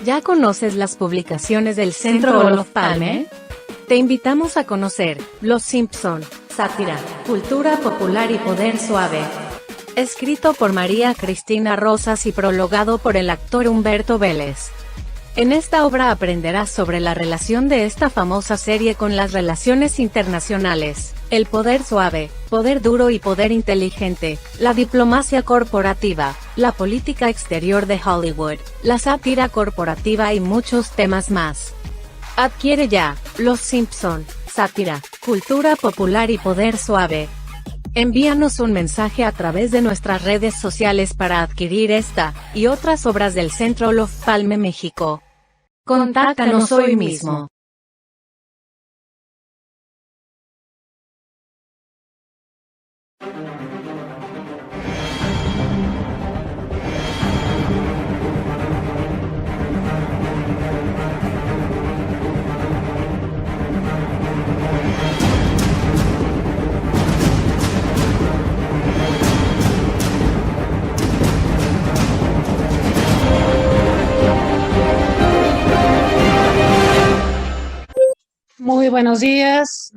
¿Ya conoces las publicaciones del Centro Olof Palme? Te invitamos a conocer Los Simpson, Sátira, Cultura Popular y Poder Suave. Escrito por María Cristina Rosas y prologado por el actor Humberto Vélez. En esta obra aprenderás sobre la relación de esta famosa serie con las relaciones internacionales, el poder suave, poder duro y poder inteligente, la diplomacia corporativa, la política exterior de Hollywood, la sátira corporativa y muchos temas más. Adquiere ya, Los Simpson, Sátira, Cultura Popular y Poder Suave. Envíanos un mensaje a través de nuestras redes sociales para adquirir esta y otras obras del Centro Olof Palme México. Contáctanos hoy mismo. Muy buenos días.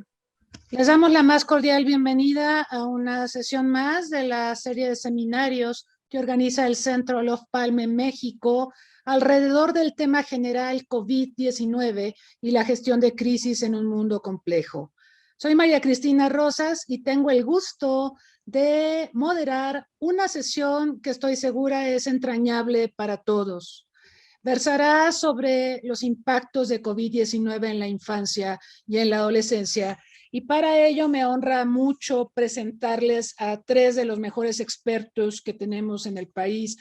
Les damos la más cordial bienvenida a una sesión más de la serie de seminarios que organiza el Centro Olof Palme México alrededor del tema general COVID-19 y la gestión de crisis en un mundo complejo. Soy María Cristina Rosas y tengo el gusto de moderar una sesión que estoy segura es entrañable para todos. Versará sobre los impactos de COVID-19 en la infancia y en la adolescencia, y para ello me honra mucho presentarles a tres de los mejores expertos que tenemos en el país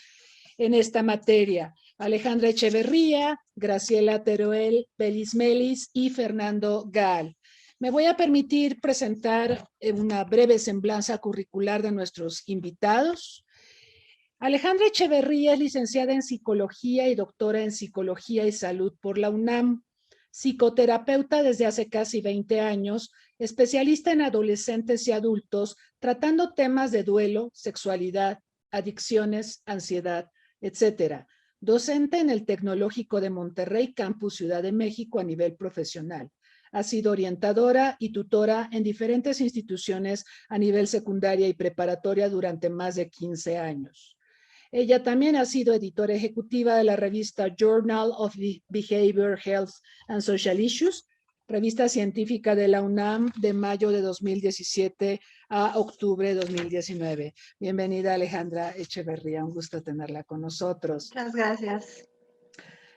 en esta materia: Alejandra Echeverría, Graciela Teruel Belismelis y Fernando Gal. Me voy a permitir presentar una breve semblanza curricular de nuestros invitados. Alejandra Echeverría es licenciada en Psicología y doctora en Psicología y Salud por la UNAM, psicoterapeuta desde hace casi 20 años, especialista en adolescentes y adultos, tratando temas de duelo, sexualidad, adicciones, ansiedad, etc. Docente en el Tecnológico de Monterrey, Campus Ciudad de México a nivel profesional. Ha sido orientadora y tutora en diferentes instituciones a nivel secundaria y preparatoria durante más de 15 años. Ella también ha sido editora ejecutiva de la revista Journal of Behavioral Health and Social Issues, revista científica de la UNAM, de mayo de 2017 a octubre de 2019. Bienvenida, Alejandra Echeverría, un gusto tenerla con nosotros. Muchas gracias.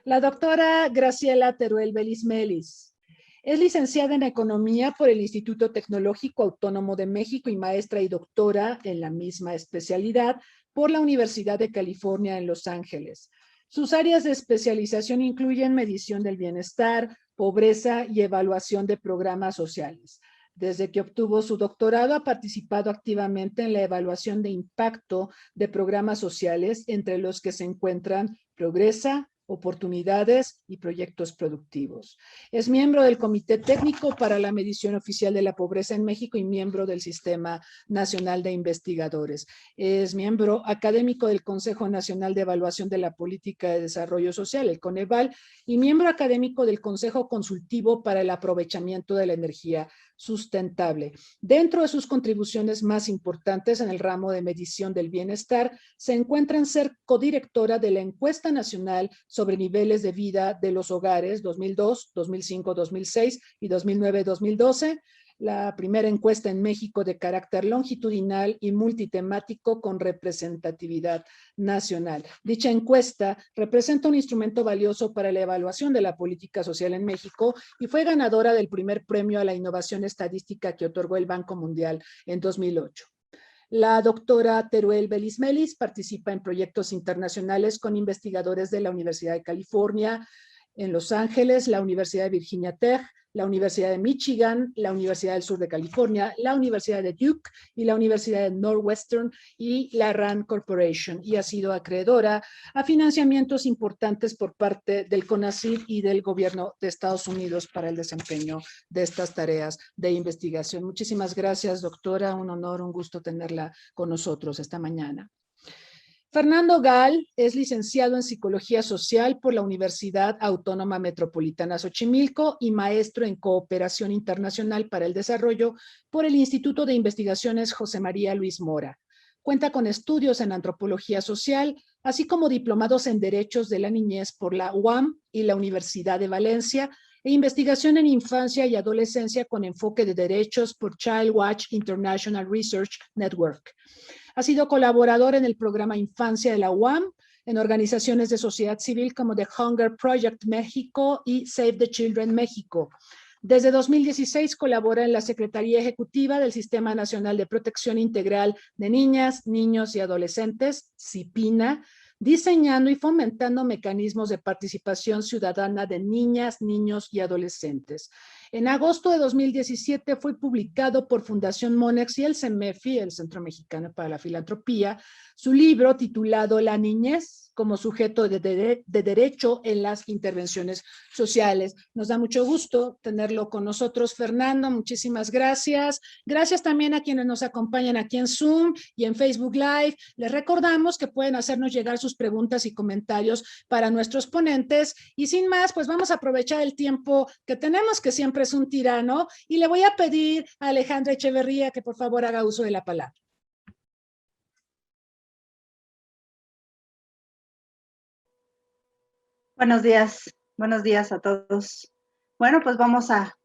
La doctora Graciela Teruel Belismelis es licenciada en Economía por el Instituto Tecnológico Autónomo de México y maestra y doctora en la misma especialidad por la Universidad de California en Los Ángeles. Sus áreas de especialización incluyen medición del bienestar, pobreza y evaluación de programas sociales. Desde que obtuvo su doctorado, ha participado activamente en la evaluación de impacto de programas sociales, entre los que se encuentran Progresa, Oportunidades y Proyectos Productivos. Es miembro del Comité Técnico para la Medición Oficial de la Pobreza en México y miembro del Sistema Nacional de Investigadores. Es miembro académico del Consejo Nacional de Evaluación de la Política de Desarrollo Social, el CONEVAL, y miembro académico del Consejo Consultivo para el Aprovechamiento de la Energía Sustentable. Dentro de sus contribuciones más importantes en el ramo de medición del bienestar se encuentran ser codirectora de la Encuesta Nacional sobre Niveles de Vida de los Hogares 2002, 2005, 2006 y 2009, 2012, la primera encuesta en México de carácter longitudinal y multitemático con representatividad nacional. Dicha encuesta representa un instrumento valioso para la evaluación de la política social en México y fue ganadora del primer premio a la innovación estadística que otorgó el Banco Mundial en 2008. La doctora Teruel Belismelis participa en proyectos internacionales con investigadores de la Universidad de California en Los Ángeles, la Universidad de Virginia Tech, la Universidad de Michigan, la Universidad del Sur de California, la Universidad de Duke y la Universidad de Northwestern y la RAND Corporation, y ha sido acreedora a financiamientos importantes por parte del CONACYT y del gobierno de Estados Unidos para el desempeño de estas tareas de investigación. Muchísimas gracias, doctora. Un honor, un gusto tenerla con nosotros esta mañana. Fernando Gal es licenciado en Psicología Social por la Universidad Autónoma Metropolitana Xochimilco y maestro en Cooperación Internacional para el Desarrollo por el Instituto de Investigaciones José María Luis Mora. Cuenta con estudios en Antropología Social, así como diplomados en Derechos de la Niñez por la UAM y la Universidad de Valencia, e investigación en infancia y adolescencia con enfoque de derechos por Child Watch International Research Network. Ha sido colaborador en el programa Infancia de la UAM, en organizaciones de sociedad civil como The Hunger Project México y Save the Children México. Desde 2016 colabora en la Secretaría Ejecutiva del Sistema Nacional de Protección Integral de Niñas, Niños y Adolescentes, CIPINA, diseñando y fomentando mecanismos de participación ciudadana de niñas, niños y adolescentes. En agosto de 2017 fue publicado por Fundación Monex y el CEMEFI, el Centro Mexicano para la Filantropía, su libro titulado La niñez como sujeto de derecho en las intervenciones sociales. Nos da mucho gusto tenerlo con nosotros, Fernando. Muchísimas gracias. Gracias también a quienes nos acompañan aquí en Zoom y en Facebook Live. Les recordamos que pueden hacernos llegar sus preguntas y comentarios para nuestros ponentes. Y sin más, pues vamos a aprovechar el tiempo que tenemos, que siempre es un tirano, y le voy a pedir a Alejandra Echeverría que por favor haga uso de la palabra. Buenos días a todos. Bueno, pues vamos a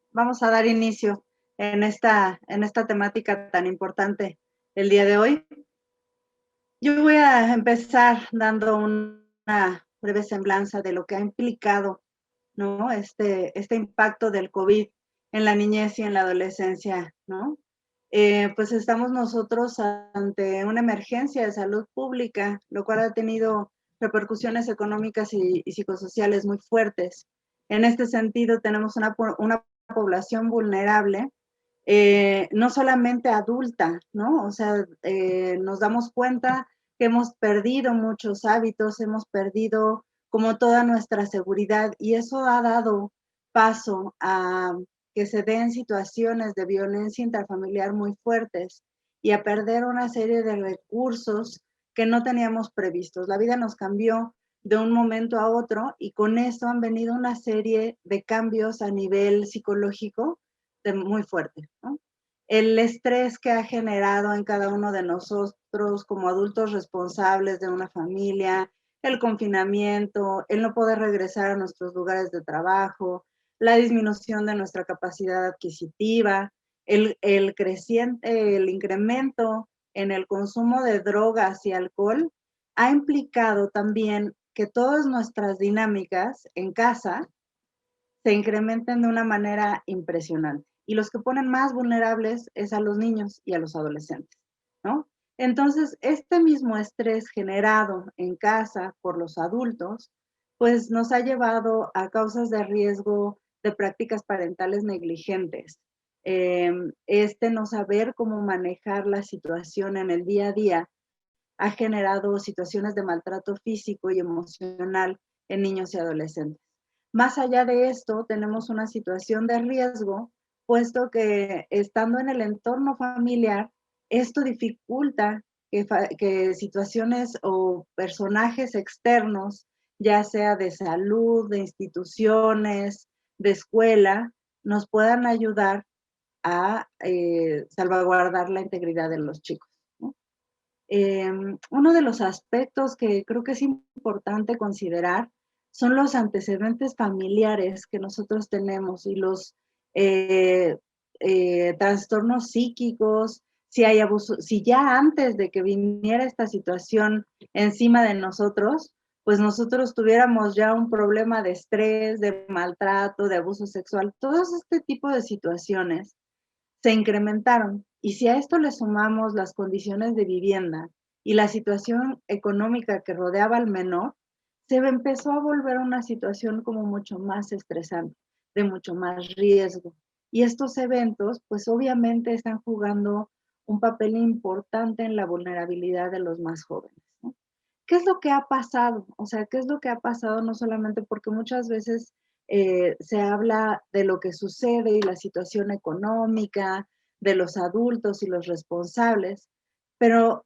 dar inicio en esta temática tan importante el día de hoy. Yo voy a empezar dando una breve semblanza de lo que ha implicado, ¿no? Este impacto del COVID en la niñez y en la adolescencia, ¿no? Pues estamos nosotros ante una emergencia de salud pública, lo cual ha tenido repercusiones económicas y psicosociales muy fuertes. En este sentido, tenemos una población vulnerable, no solamente adulta, ¿no? O sea, nos damos cuenta que hemos perdido muchos hábitos, hemos perdido como toda nuestra seguridad, y eso ha dado paso a que se den situaciones de violencia intrafamiliar muy fuertes y a perder una serie de recursos que no teníamos previstos. La vida nos cambió de un momento a otro y con eso han venido una serie de cambios a nivel psicológico muy fuerte, ¿no? El estrés que ha generado en cada uno de nosotros como adultos responsables de una familia, el confinamiento, el no poder regresar a nuestros lugares de trabajo, la disminución de nuestra capacidad adquisitiva, el incremento en el consumo de drogas y alcohol, ha implicado también que todas nuestras dinámicas en casa se incrementen de una manera impresionante. Y los que ponen más vulnerables es a los niños y a los adolescentes, ¿no? Entonces, este mismo estrés generado en casa por los adultos, pues nos ha llevado a causas de riesgo de prácticas parentales negligentes. No saber cómo manejar la situación en el día a día ha generado situaciones de maltrato físico y emocional en niños y adolescentes. Más allá de esto, tenemos una situación de riesgo, puesto que estando en el entorno familiar, esto dificulta que situaciones o personajes externos, ya sea de salud, de instituciones, de escuela, nos puedan ayudar a salvaguardar la integridad de los chicos, ¿no? Uno de los aspectos que creo que es importante considerar son los antecedentes familiares que nosotros tenemos y los eh, trastornos psíquicos, si hay abuso, si ya antes de que viniera esta situación encima de nosotros, pues nosotros tuviéramos ya un problema de estrés, de maltrato, de abuso sexual, todos este tipo de situaciones se incrementaron. Y si a esto le sumamos las condiciones de vivienda y la situación económica que rodeaba al menor, se empezó a volver una situación como mucho más estresante, de mucho más riesgo. Y estos eventos, pues obviamente están jugando un papel importante en la vulnerabilidad de los más jóvenes, ¿no? ¿Qué es lo que ha pasado? O sea, ¿qué es lo que ha pasado? No solamente porque muchas veces se habla de lo que sucede y la situación económica, de los adultos y los responsables, pero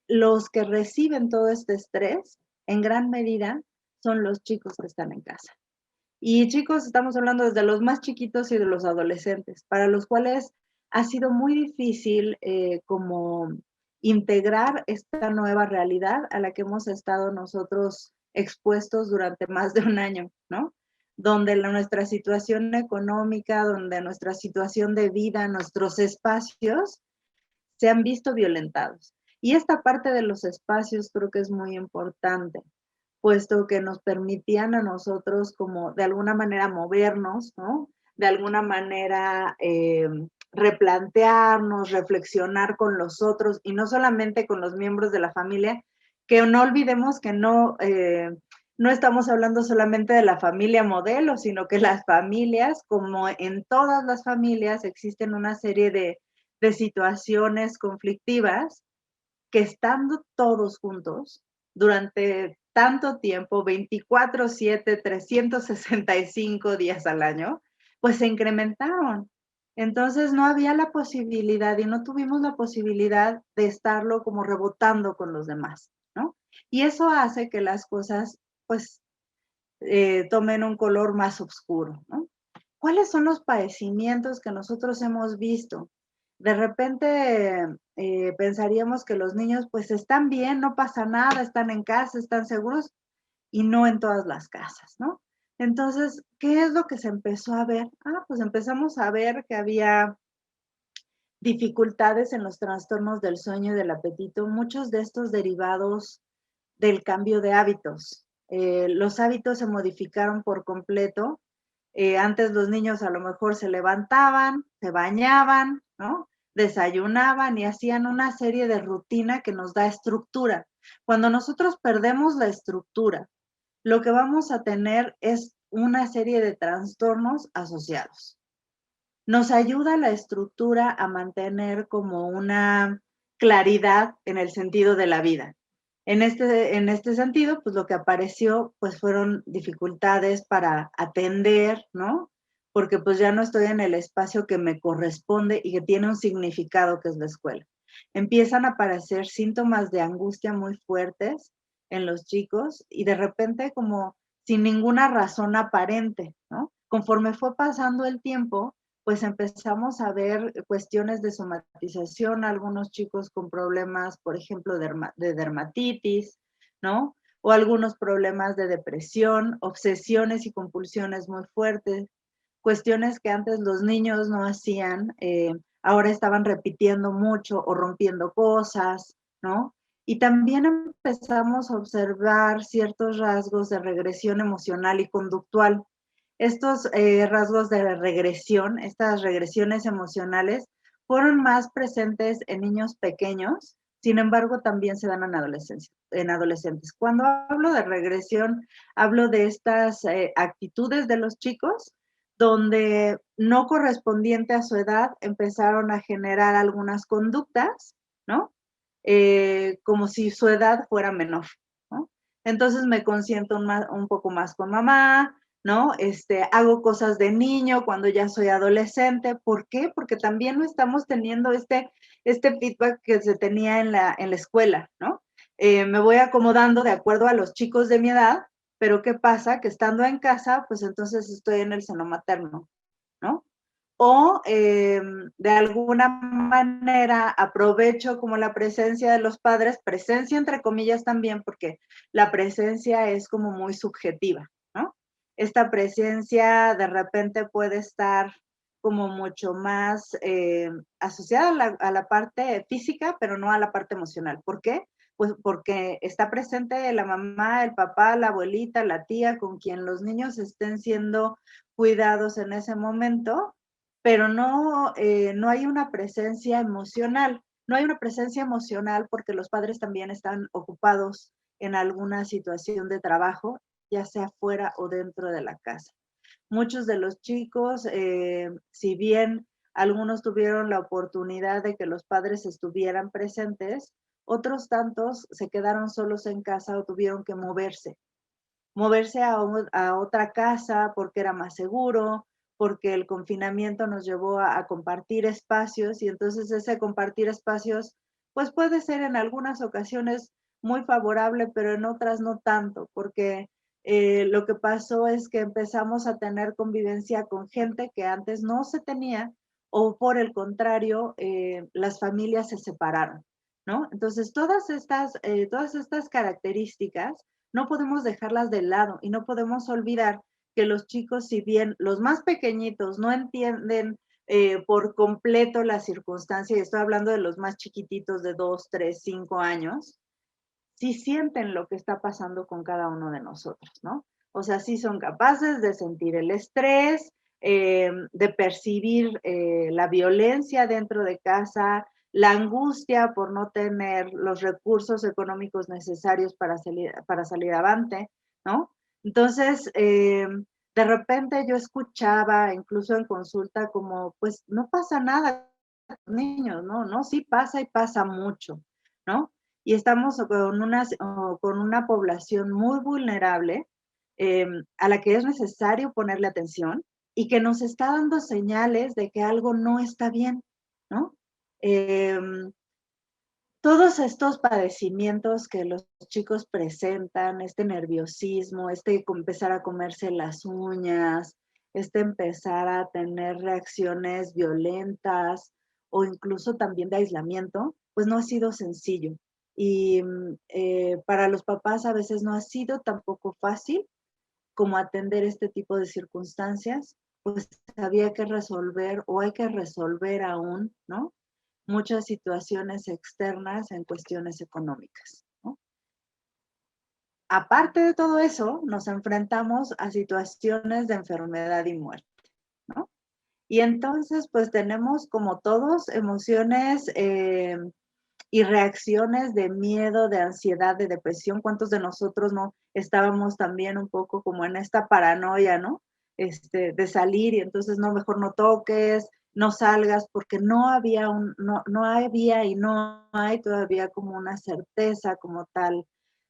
los que reciben todo este estrés, en gran medida, son los chicos que están en casa. Y chicos, estamos hablando desde los más chiquitos y de los adolescentes, para los cuales ha sido muy difícil como integrar esta nueva realidad a la que hemos estado nosotros expuestos durante más de un año, ¿no? Donde nuestra situación económica, donde nuestra situación de vida, nuestros espacios se han visto violentados. Y esta parte de los espacios creo que es muy importante, puesto que nos permitían a nosotros como de alguna manera movernos, ¿no? De alguna manera replantearnos, reflexionar con los otros y no solamente con los miembros de la familia, que no olvidemos que no estamos hablando solamente de la familia modelo, sino que las familias, como en todas las familias, existen una serie de situaciones conflictivas que estando todos juntos durante tanto tiempo, 24/7, 365 días al año, pues se incrementaron. Entonces no había la posibilidad y no tuvimos la posibilidad de estarlo como rebotando con los demás, ¿no? Y eso hace que las cosas pues tomen un color más oscuro, ¿no? ¿Cuáles son los padecimientos que nosotros hemos visto? De repente pensaríamos que los niños pues están bien, no pasa nada, están en casa, están seguros y no en todas las casas, ¿no? Entonces, ¿qué es lo que se empezó a ver? Pues empezamos a ver que había dificultades en los trastornos del sueño y del apetito, muchos de estos derivados del cambio de hábitos. Los hábitos se modificaron por completo. Antes los niños a lo mejor se levantaban, se bañaban, ¿no? Desayunaban y hacían una serie de rutina que nos da estructura. Cuando nosotros perdemos la estructura, lo que vamos a tener es una serie de trastornos asociados. Nos ayuda la estructura a mantener como una claridad en el sentido de la vida. En este sentido, pues lo que apareció, pues fueron dificultades para atender, ¿no? Porque pues ya no estoy en el espacio que me corresponde y que tiene un significado que es la escuela. Empiezan a aparecer síntomas de angustia muy fuertes en los chicos y de repente como sin ninguna razón aparente, ¿no? Conforme fue pasando el tiempo, pues empezamos a ver cuestiones de somatización, algunos chicos con problemas, por ejemplo, de dermatitis, ¿no? O algunos problemas de depresión, obsesiones y compulsiones muy fuertes, cuestiones que antes los niños no hacían, ahora estaban repitiendo mucho o rompiendo cosas, ¿no? Y también empezamos a observar ciertos rasgos de regresión emocional y conductual. Estos rasgos de regresión, estas regresiones emocionales, fueron más presentes en niños pequeños, sin embargo, también se dan en adolescentes. Cuando hablo de regresión, hablo de estas actitudes de los chicos, donde no correspondiente a su edad empezaron a generar algunas conductas, ¿no? Como si su edad fuera menor, ¿no? Entonces me consiento un poco más con mamá, ¿no? Hago cosas de niño cuando ya soy adolescente. ¿Por qué? Porque también no estamos teniendo este feedback que se tenía en la escuela, ¿no? Me voy acomodando de acuerdo a los chicos de mi edad, pero ¿qué pasa? Que estando en casa, pues entonces estoy en el seno materno, ¿no? O de alguna manera aprovecho como la presencia de los padres, presencia entre comillas también, porque la presencia es como muy subjetiva, ¿no? Esta presencia de repente puede estar como mucho más asociada a la parte física, pero no a la parte emocional. ¿Por qué? Pues porque está presente la mamá, el papá, la abuelita, la tía, con quien los niños estén siendo cuidados en ese momento, pero no hay una presencia emocional. No hay una presencia emocional porque los padres también están ocupados en alguna situación de trabajo, ya sea fuera o dentro de la casa. Muchos de los chicos, si bien algunos tuvieron la oportunidad de que los padres estuvieran presentes, otros tantos se quedaron solos en casa o tuvieron que moverse a otra casa porque era más seguro, porque el confinamiento nos llevó a compartir espacios y entonces ese compartir espacios pues puede ser en algunas ocasiones muy favorable, pero en otras no tanto, porque lo que pasó es que empezamos a tener convivencia con gente que antes no se tenía, o por el contrario, las familias se separaron, ¿no? Entonces, todas estas características no podemos dejarlas de lado y no podemos olvidar que los chicos, si bien los más pequeñitos no entienden por completo la circunstancia, y estoy hablando de los más chiquititos de 2, 3, 5 años, sí sienten lo que está pasando con cada uno de nosotros, ¿no? O sea, sí son capaces de sentir el estrés, de percibir la violencia dentro de casa, la angustia por no tener los recursos económicos necesarios para salir avante, ¿no? Entonces, de repente yo escuchaba, incluso en consulta, como, pues no pasa nada con los niños, ¿no? No, sí pasa y pasa mucho, ¿no? Y estamos con una población muy vulnerable, a la que es necesario ponerle atención y que nos está dando señales de que algo no está bien, ¿no? Todos estos padecimientos que los chicos presentan, este nerviosismo, empezar a comerse las uñas, empezar a tener reacciones violentas o incluso también de aislamiento, pues no ha sido sencillo. Y para los papás a veces no ha sido tampoco fácil como atender este tipo de circunstancias, pues había que resolver o hay que resolver aún, ¿no? Muchas situaciones externas en cuestiones económicas, ¿no? Aparte de todo eso, nos enfrentamos a situaciones de enfermedad y muerte, ¿no? Y entonces, pues tenemos como todos emociones y reacciones de miedo, de ansiedad, de depresión. ¿Cuántos de nosotros no estábamos también un poco como en esta paranoia, ¿no? De salir y entonces no, mejor no toques, no salgas, porque no había y no hay todavía como una certeza como tal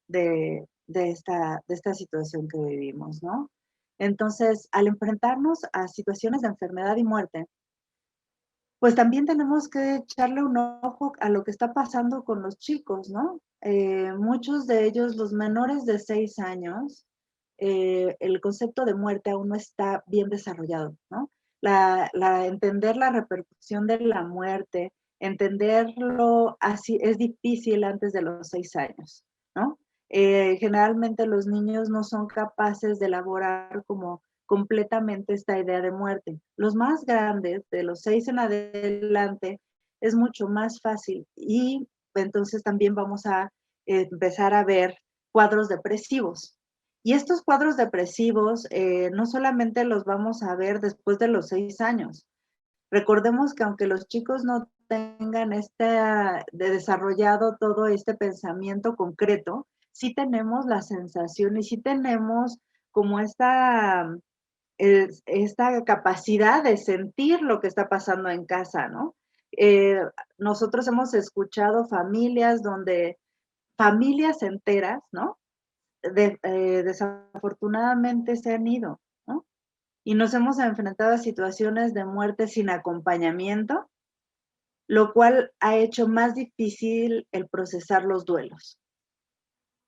de esta situación que vivimos, ¿no? Entonces, al enfrentarnos a situaciones de enfermedad y muerte, pues también tenemos que echarle un ojo a lo que está pasando con los chicos, ¿no? Muchos de ellos, los menores de 6 años, el concepto de muerte aún no está bien desarrollado, ¿no? Entender la repercusión de la muerte, entenderlo así, es difícil antes de los 6 años, ¿no? Generalmente los niños no son capaces de elaborar como completamente esta idea de muerte. Los más grandes, de los 6 en adelante, es mucho más fácil y entonces también vamos a empezar a ver cuadros depresivos. Y estos cuadros depresivos no solamente los vamos a ver después de los 6 años. Recordemos que aunque los chicos no tengan desarrollado todo este pensamiento concreto, sí tenemos la sensación y sí tenemos como esta capacidad de sentir lo que está pasando en casa, ¿no? Nosotros hemos escuchado familias enteras, ¿no? Desafortunadamente se han ido, ¿no? Y nos hemos enfrentado a situaciones de muerte sin acompañamiento, lo cual ha hecho más difícil el procesar los duelos.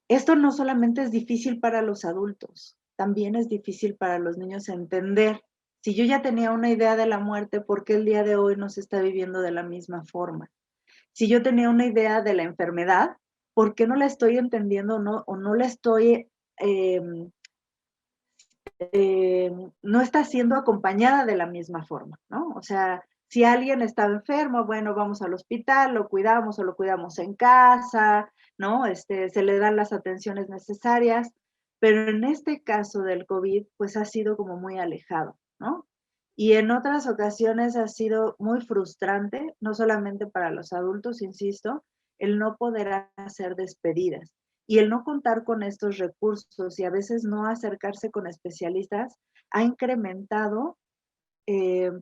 Esto no solamente es difícil para los adultos, también es difícil para los niños entender. Si yo ya tenía una idea de la muerte, ¿por qué el día de hoy no se está viviendo de la misma forma? Si yo tenía una idea de la enfermedad, ¿por qué no la estoy entendiendo o no la estoy, no está siendo acompañada de la misma forma, ¿no? O sea, si alguien está enfermo, bueno, vamos al hospital, lo cuidamos o lo cuidamos en casa, ¿no? Se le dan las atenciones necesarias, pero en este caso del COVID, pues ha sido como muy alejado, ¿no? Y en otras ocasiones ha sido muy frustrante, no solamente para los adultos, insisto, el no poder hacer despedidas y el no contar con estos recursos y a veces no acercarse con especialistas ha incrementado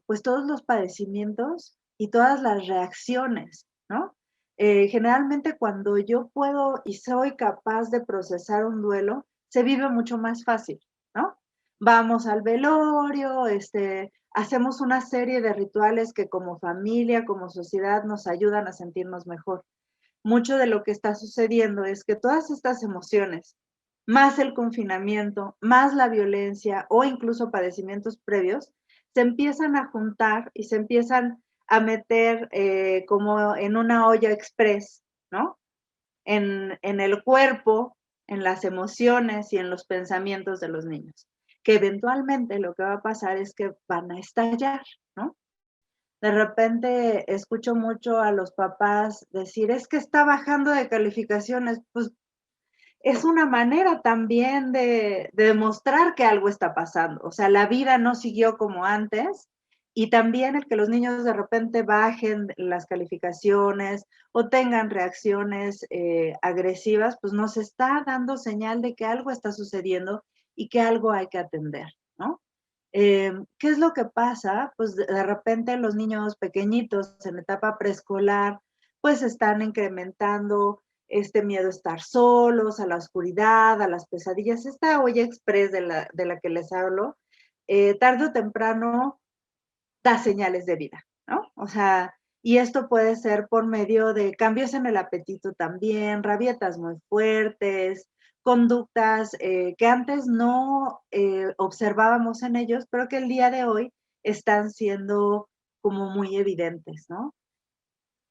pues todos los padecimientos y todas las reacciones, ¿no? Generalmente cuando yo puedo y soy capaz de procesar un duelo, se vive mucho más fácil, ¿no? Vamos al velorio, hacemos una serie de rituales que como familia, como sociedad nos ayudan a sentirnos mejor. mucho de lo que está sucediendo es que todas estas emociones, más el confinamiento, más la violencia o incluso padecimientos previos, se empiezan a juntar y se empiezan a meter como en una olla express, ¿no? En el cuerpo, en las emociones y en los pensamientos de los niños, que eventualmente lo que va a pasar es que van a estallar, ¿no? De repente escucho mucho a los papás decir, es que está bajando de calificaciones, pues es una manera también de demostrar que algo está pasando. O sea, la vida no siguió como antes y también el que los niños de repente bajen las calificaciones o tengan reacciones agresivas, pues nos está dando señal de que algo está sucediendo y que algo hay que atender, ¿no? ¿Qué es lo que pasa? Pues de repente los niños pequeñitos en etapa preescolar, pues están incrementando este miedo a estar solos, a la oscuridad, a las pesadillas. Esta olla express de la que les hablo, tarde o temprano da señales de vida, ¿no? O sea, y esto puede ser por medio de cambios en el apetito también, rabietas muy fuertes, conductas que antes no observábamos en ellos, pero que el día de hoy están siendo como muy evidentes, ¿no?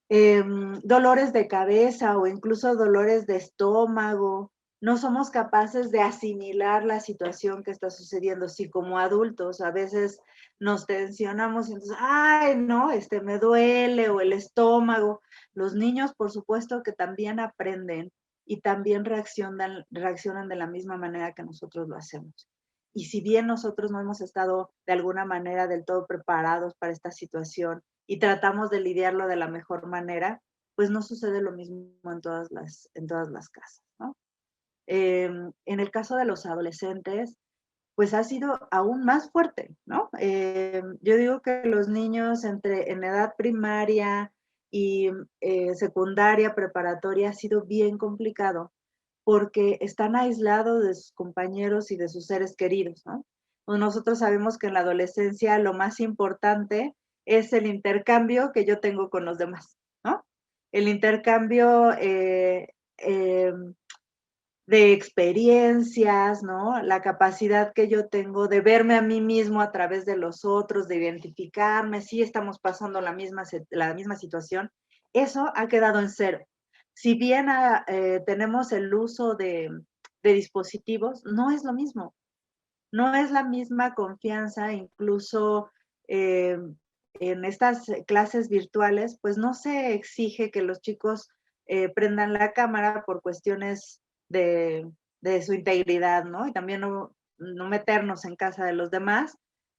Dolores de cabeza o incluso dolores de estómago. No somos capaces de asimilar la situación que está sucediendo. Si como adultos a veces nos tensionamos y entonces, ay, no, me duele o el estómago. Los niños, por supuesto, que también aprenden y también reaccionan de la misma manera que nosotros lo hacemos. Y si bien nosotros no hemos estado de alguna manera del todo preparados para esta situación, y tratamos de lidiarlo de la mejor manera, pues no sucede lo mismo en todas las casas, ¿no? En el caso de los adolescentes, pues ha sido aún más fuerte, ¿no? Yo digo que los niños en edad primaria y secundaria, preparatoria, ha sido bien complicado porque están aislados de sus compañeros y de sus seres queridos, ¿no? Pues nosotros sabemos que en la adolescencia lo más importante es el intercambio que yo tengo con los demás, ¿no? El intercambio eh, de experiencias, ¿no? La capacidad que yo tengo de verme a mí mismo a través de los otros, de identificarme, si estamos pasando la misma situación, eso ha quedado en cero. Si bien tenemos el uso de dispositivos, no es lo mismo, no es la misma confianza, incluso eh, en estas clases virtuales, pues no se exige que los chicos prendan la cámara por cuestiones de, de su integridad, ¿no? Y también no meternos en casa de los demás.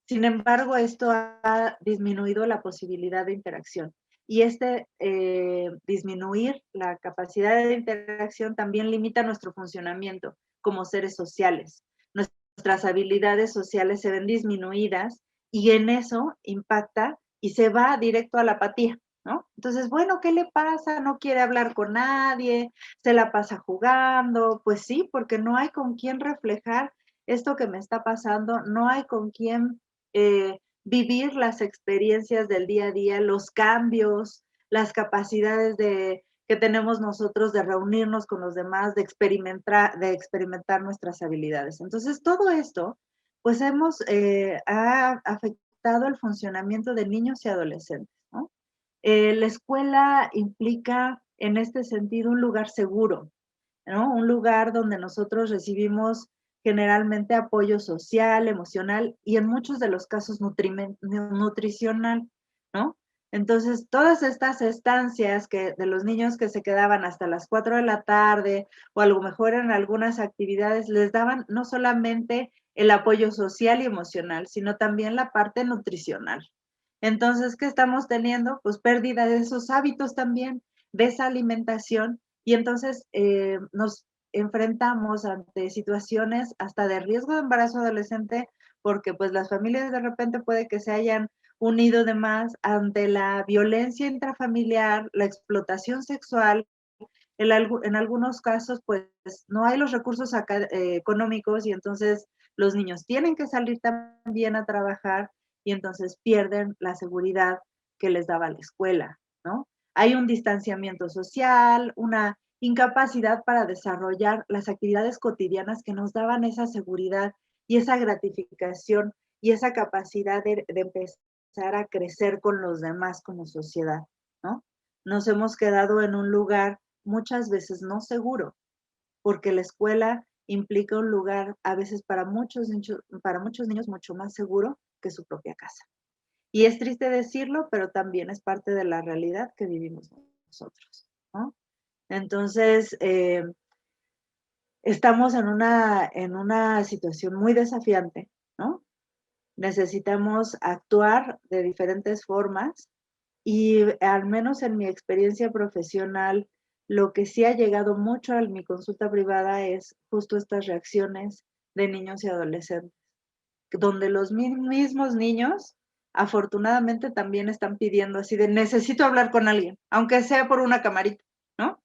Sin embargo, esto ha disminuido la posibilidad de interacción. Y disminuir la capacidad de interacción también limita nuestro funcionamiento como seres sociales. Nuestras habilidades sociales se ven disminuidas y en eso impacta y se va directo a la apatía, ¿no? Entonces, bueno, ¿qué le pasa? No quiere hablar con nadie, se la pasa jugando. Pues sí, porque no hay con quién reflejar esto que me está pasando, no hay con quién vivir las experiencias del día a día, los cambios, las capacidades que tenemos nosotros de reunirnos con los demás, de experimentar nuestras habilidades. Entonces, todo esto, pues ha afectado el funcionamiento de niños y adolescentes, ¿no? La escuela implica, en este sentido, un lugar seguro, ¿no? Un lugar donde nosotros recibimos generalmente apoyo social, emocional y en muchos de los casos nutricional, ¿no? Entonces, todas estas estancias de los niños que se quedaban hasta las 4 de la tarde o a lo mejor en algunas actividades les daban no solamente el apoyo social y emocional, sino también la parte nutricional. Entonces, ¿qué estamos teniendo? Pues pérdida de esos hábitos también, de esa alimentación, y entonces nos enfrentamos ante situaciones hasta de riesgo de embarazo adolescente, porque pues las familias de repente puede que se hayan unido de más ante la violencia intrafamiliar, la explotación sexual. En algunos casos, pues no hay los recursos económicos y entonces los niños tienen que salir también a trabajar y entonces pierden la seguridad que les daba la escuela, ¿no? Hay un distanciamiento social, una incapacidad para desarrollar las actividades cotidianas que nos daban esa seguridad y esa gratificación y esa capacidad de empezar a crecer con los demás como sociedad, ¿no? Nos hemos quedado en un lugar muchas veces no seguro, porque la escuela implica un lugar a veces para muchos niños mucho más seguro que su propia casa. Y es triste decirlo, pero también es parte de la realidad que vivimos nosotros, ¿no? Entonces, estamos en una situación muy desafiante, ¿no? Necesitamos actuar de diferentes formas y al menos en mi experiencia profesional, lo que sí ha llegado mucho a mi consulta privada es justo estas reacciones de niños y adolescentes, donde los mismos niños afortunadamente también están pidiendo así de necesito hablar con alguien, aunque sea por una camarita, ¿no?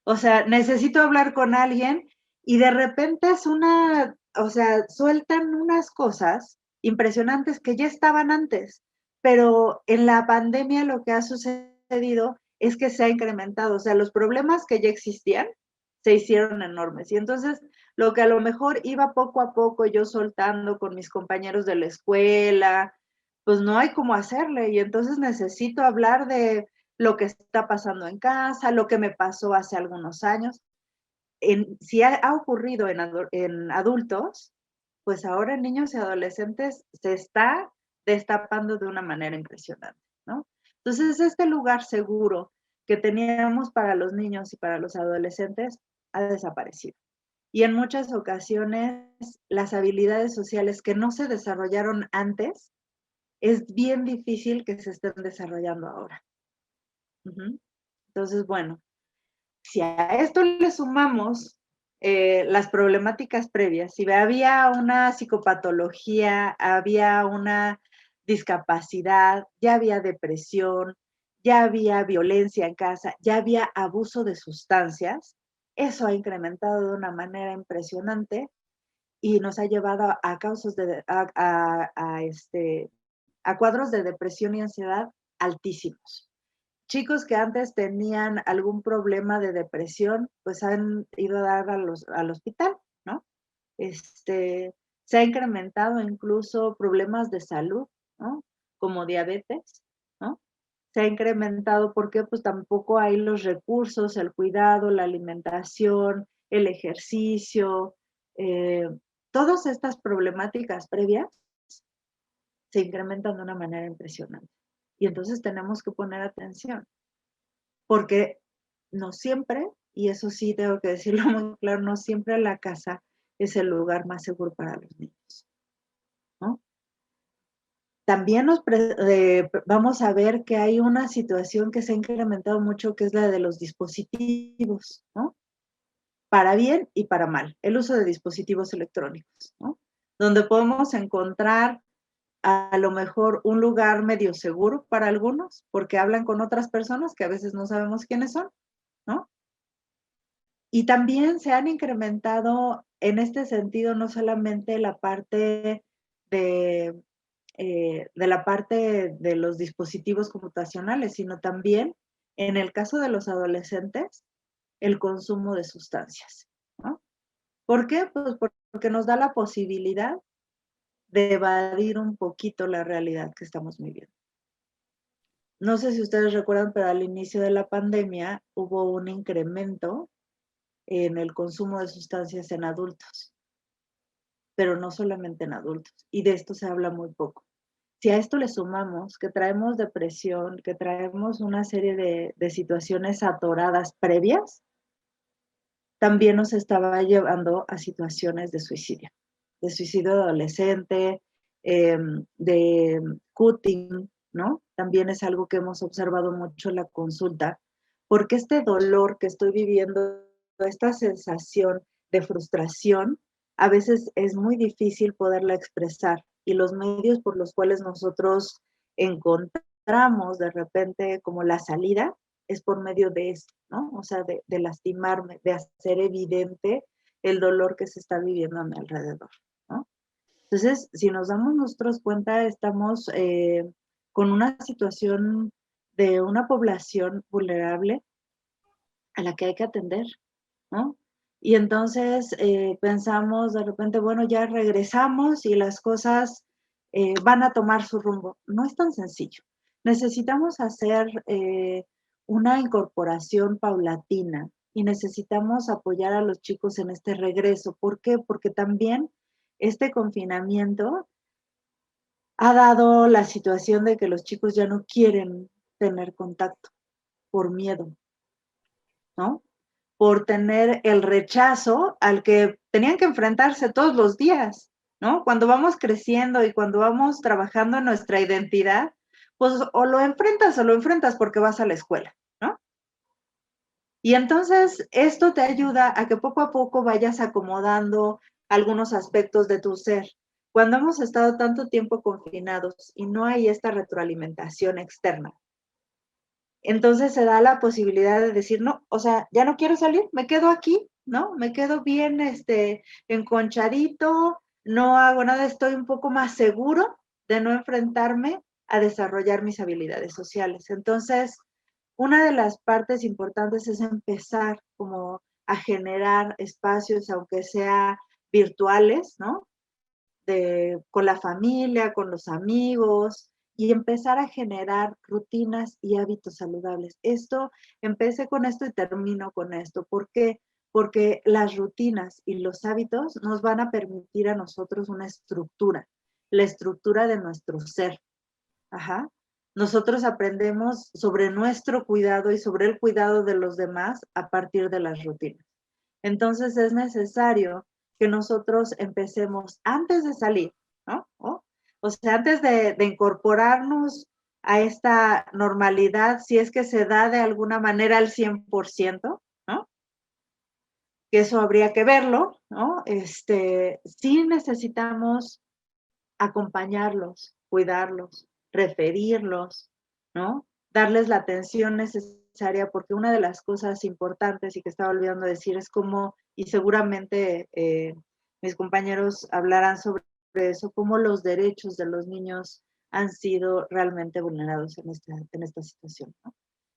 O sea, necesito hablar con alguien y de repente o sea, sueltan unas cosas impresionantes que ya estaban antes, pero en la pandemia lo que ha sucedido es que se ha incrementado, o sea, los problemas que ya existían se hicieron enormes. Y entonces, lo que a lo mejor iba poco a poco yo soltando con mis compañeros de la escuela, pues no hay cómo hacerle. Y entonces necesito hablar de lo que está pasando en casa, lo que me pasó hace algunos años. Si ha ocurrido en adultos, pues ahora en niños y adolescentes se está destapando de una manera impresionante, ¿no? Entonces, este lugar seguro que teníamos para los niños y para los adolescentes ha desaparecido. Y en muchas ocasiones, las habilidades sociales que no se desarrollaron antes, es bien difícil que se estén desarrollando ahora. Entonces, bueno, si a esto le sumamos las problemáticas previas, si había una psicopatología, había una discapacidad, ya había depresión, ya había violencia en casa, ya había abuso de sustancias, eso ha incrementado de una manera impresionante y nos ha llevado a cuadros de depresión y ansiedad altísimos. Chicos que antes tenían algún problema de depresión, pues han ido a dar al hospital, ¿no? Se ha incrementado incluso problemas de salud, ¿no? Como diabetes, ¿no? Se ha incrementado porque pues tampoco hay los recursos, el cuidado, la alimentación, el ejercicio, todas estas problemáticas previas se incrementan de una manera impresionante. Y entonces tenemos que poner atención, porque no siempre, y eso sí tengo que decirlo muy claro, no siempre la casa es el lugar más seguro para los niños, ¿no? También vamos a ver que hay una situación que se ha incrementado mucho, que es la de los dispositivos, ¿no? Para bien y para mal, el uso de dispositivos electrónicos, ¿no? Donde podemos encontrar a lo mejor un lugar medio seguro para algunos, porque hablan con otras personas que a veces no sabemos quiénes son, ¿no? Y también se han incrementado en este sentido no solamente la parte de la parte de los dispositivos computacionales, sino también en el caso de los adolescentes, el consumo de sustancias, ¿no? ¿Por qué? Pues porque nos da la posibilidad de evadir un poquito la realidad que estamos viviendo. No sé si ustedes recuerdan, pero al inicio de la pandemia hubo un incremento en el consumo de sustancias en adultos, pero no solamente en adultos, y de esto se habla muy poco. Si a esto le sumamos que traemos depresión, que traemos una serie de situaciones atoradas previas, también nos estaba llevando a situaciones de suicidio adolescente, de cutting, ¿no? También es algo que hemos observado mucho en la consulta, porque este dolor que estoy viviendo, esta sensación de frustración, a veces es muy difícil poderla expresar y los medios por los cuales nosotros encontramos de repente como la salida es por medio de esto, ¿no? O sea, de lastimarme, de hacer evidente el dolor que se está viviendo a mi alrededor, ¿no? Entonces, si nos damos nosotros cuenta, estamos con una situación de una población vulnerable a la que hay que atender, ¿no? Y entonces pensamos de repente, bueno, ya regresamos y las cosas van a tomar su rumbo. No es tan sencillo. Necesitamos hacer una incorporación paulatina y necesitamos apoyar a los chicos en este regreso. ¿Por qué? Porque también este confinamiento ha dado la situación de que los chicos ya no quieren tener contacto por miedo, ¿no? Por tener el rechazo al que tenían que enfrentarse todos los días, ¿no? Cuando vamos creciendo y cuando vamos trabajando en nuestra identidad, pues o lo enfrentas porque vas a la escuela, ¿no? Y entonces esto te ayuda a que poco a poco vayas acomodando algunos aspectos de tu ser. Cuando hemos estado tanto tiempo confinados y no hay esta retroalimentación externa, entonces se da la posibilidad de decir, no, o sea, ya no quiero salir, me quedo aquí, ¿no? Me quedo bien, enconchadito, no hago nada, estoy un poco más seguro de no enfrentarme a desarrollar mis habilidades sociales. Entonces, una de las partes importantes es empezar como a generar espacios, aunque sea virtuales, ¿no? Con la familia, con los amigos, y empezar a generar rutinas y hábitos saludables. Empecé con esto y termino con esto. ¿Por qué? Porque las rutinas y los hábitos nos van a permitir a nosotros una estructura, la estructura de nuestro ser. Ajá. Nosotros aprendemos sobre nuestro cuidado y sobre el cuidado de los demás a partir de las rutinas. Entonces es necesario que nosotros empecemos antes de salir, ¿no? O sea, antes de incorporarnos a esta normalidad, si es que se da de alguna manera al 100%, ¿no? Que eso habría que verlo, ¿no? Sí necesitamos acompañarlos, cuidarlos, referirlos, ¿no? Darles la atención necesaria, porque una de las cosas importantes y que estaba olvidando decir es cómo, y seguramente mis compañeros hablarán sobre eso, cómo los derechos de los niños han sido realmente vulnerados en esta situación, ¿no?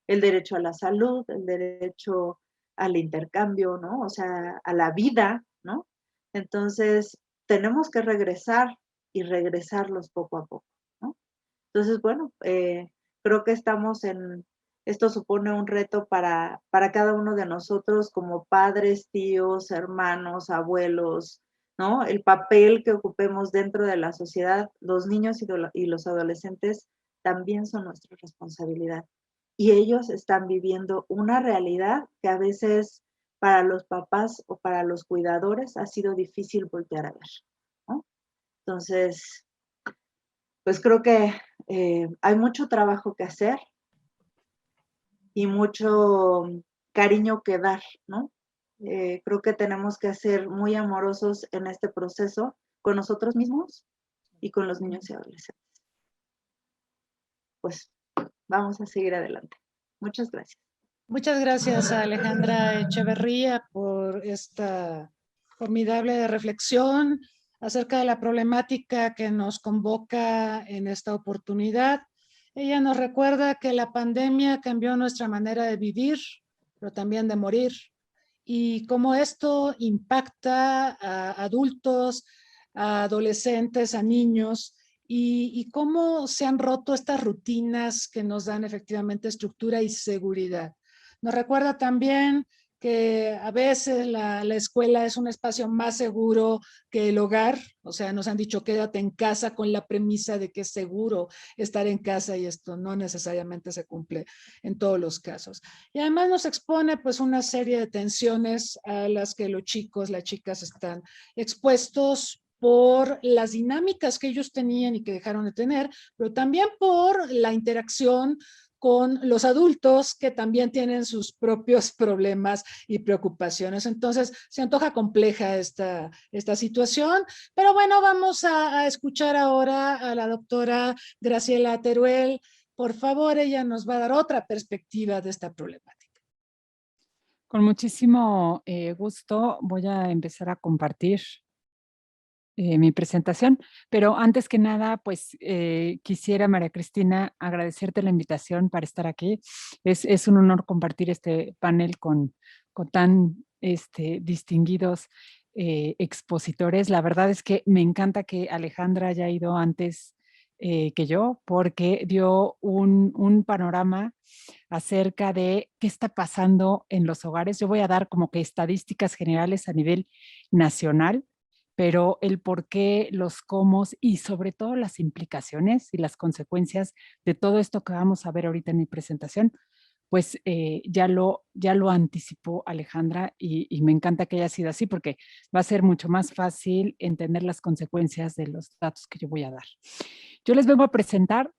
El derecho a la salud, el derecho al intercambio, ¿no? O sea, a la vida, ¿no? Entonces, tenemos que regresar y regresarlos poco a poco, ¿no? Entonces, bueno, creo que esto supone un reto para cada uno de nosotros como padres, tíos, hermanos, abuelos, ¿no? El papel que ocupemos dentro de la sociedad, los niños y los adolescentes también son nuestra responsabilidad. Y ellos están viviendo una realidad que a veces para los papás o para los cuidadores ha sido difícil voltear a ver, ¿no? Entonces, pues creo que hay mucho trabajo que hacer y mucho cariño que dar, ¿no? Creo que tenemos que ser muy amorosos en este proceso con nosotros mismos y con los niños y adolescentes. Pues vamos a seguir adelante. Muchas gracias. Muchas gracias a Alejandra Echeverría por esta formidable reflexión acerca de la problemática que nos convoca en esta oportunidad. Ella nos recuerda que la pandemia cambió nuestra manera de vivir, pero también de morir, y cómo esto impacta a adultos, a adolescentes, a niños, y cómo se han roto estas rutinas que nos dan efectivamente estructura y seguridad. Nos recuerda también que a veces la escuela es un espacio más seguro que el hogar, o sea, nos han dicho quédate en casa con la premisa de que es seguro estar en casa y esto no necesariamente se cumple en todos los casos. Y además nos expone pues una serie de tensiones a las que los chicos, las chicas están expuestos por las dinámicas que ellos tenían y que dejaron de tener, pero también por la interacción con los adultos que también tienen sus propios problemas y preocupaciones. Entonces, se antoja compleja esta situación, pero bueno, vamos a escuchar ahora a la doctora Graciela Teruel. Por favor, ella nos va a dar otra perspectiva de esta problemática. Con muchísimo gusto voy a empezar a compartir mi presentación, pero antes que nada, pues quisiera, María Cristina, agradecerte la invitación para estar aquí. Es un honor compartir este panel con tan distinguidos expositores. La verdad es que me encanta que Alejandra haya ido antes que yo, porque dio un panorama acerca de qué está pasando en los hogares. Yo voy a dar como que estadísticas generales a nivel nacional, pero el por qué, los cómo y sobre todo las implicaciones y las consecuencias de todo esto que vamos a ver ahorita en mi presentación, pues ya lo anticipó Alejandra y me encanta que haya sido así porque va a ser mucho más fácil entender las consecuencias de los datos que yo voy a dar. Yo les vengo a presentar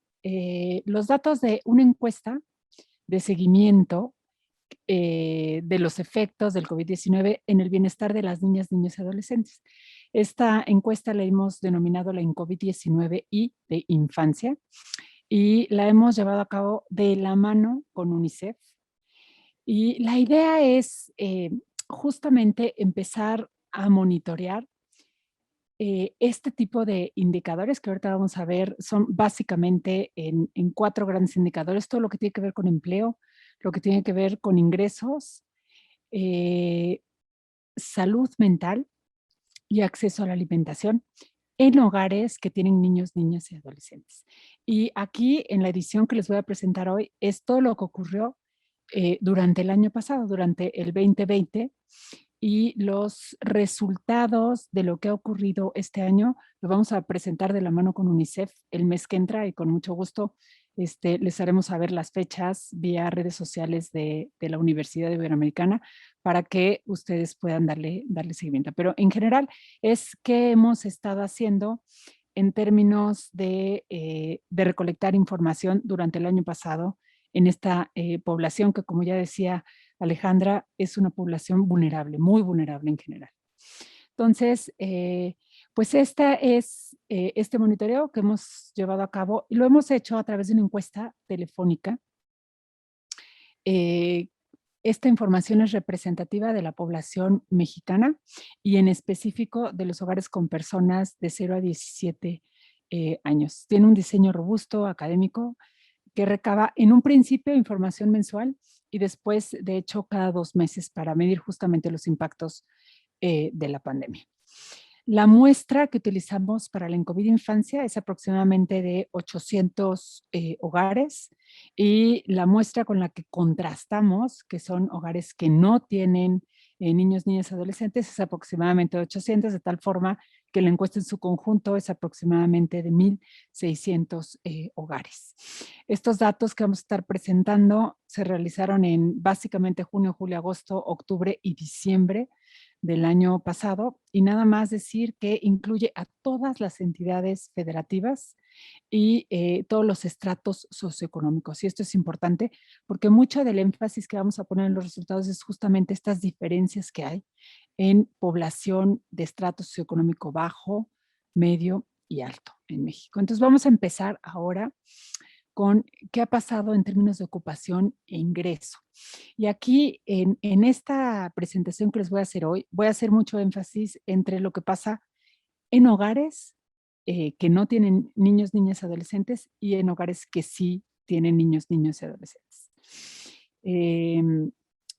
los datos de una encuesta de seguimiento de los efectos del COVID-19 en el bienestar de las niñas, niños y adolescentes. Esta encuesta la hemos denominado la COVID-19 y de infancia y la hemos llevado a cabo de la mano con UNICEF. Y la idea es justamente empezar a monitorear este tipo de indicadores que ahorita vamos a ver son básicamente en 4 grandes indicadores, todo lo que tiene que ver con empleo, lo que tiene que ver con ingresos, salud mental y acceso a la alimentación en hogares que tienen niños, niñas y adolescentes. Y aquí en la edición que les voy a presentar hoy es todo lo que ocurrió durante el año pasado, durante el 2020, y los resultados de lo que ha ocurrido este año los vamos a presentar de la mano con UNICEF el mes que entra y con mucho gusto les haremos saber las fechas vía redes sociales de la Universidad Iberoamericana para que ustedes puedan darle seguimiento. Pero en general es qué hemos estado haciendo en términos de recolectar información durante el año pasado en esta población que, como ya decía Alejandra, es una población vulnerable, muy vulnerable en general. Entonces, pues este monitoreo que hemos llevado a cabo y lo hemos hecho a través de una encuesta telefónica. Esta información es representativa de la población mexicana y en específico de los hogares con personas de 0 a 17 años. Tiene un diseño robusto, académico, que recaba en un principio información mensual y después, de hecho, cada 2 meses para medir justamente los impactos de la pandemia. La muestra que utilizamos para la ENCOVID Infancia es aproximadamente de 800 hogares y la muestra con la que contrastamos, que son hogares que no tienen niños, niñas, adolescentes, es aproximadamente 800, de tal forma que la encuesta en su conjunto es aproximadamente de 1,600 hogares. Estos datos que vamos a estar presentando se realizaron en básicamente junio, julio, agosto, octubre y diciembre del año pasado, y nada más decir que incluye a todas las entidades federativas y todos los estratos socioeconómicos. Y esto es importante porque mucho del énfasis que vamos a poner en los resultados es justamente estas diferencias que hay en población de estrato socioeconómico bajo, medio y alto en México. Entonces vamos a empezar ahora con qué ha pasado en términos de ocupación e ingreso. Y aquí en esta presentación que les voy a hacer hoy, voy a hacer mucho énfasis entre lo que pasa en hogares que no tienen niños, niñas, adolescentes y en hogares que sí tienen niños, niños y adolescentes.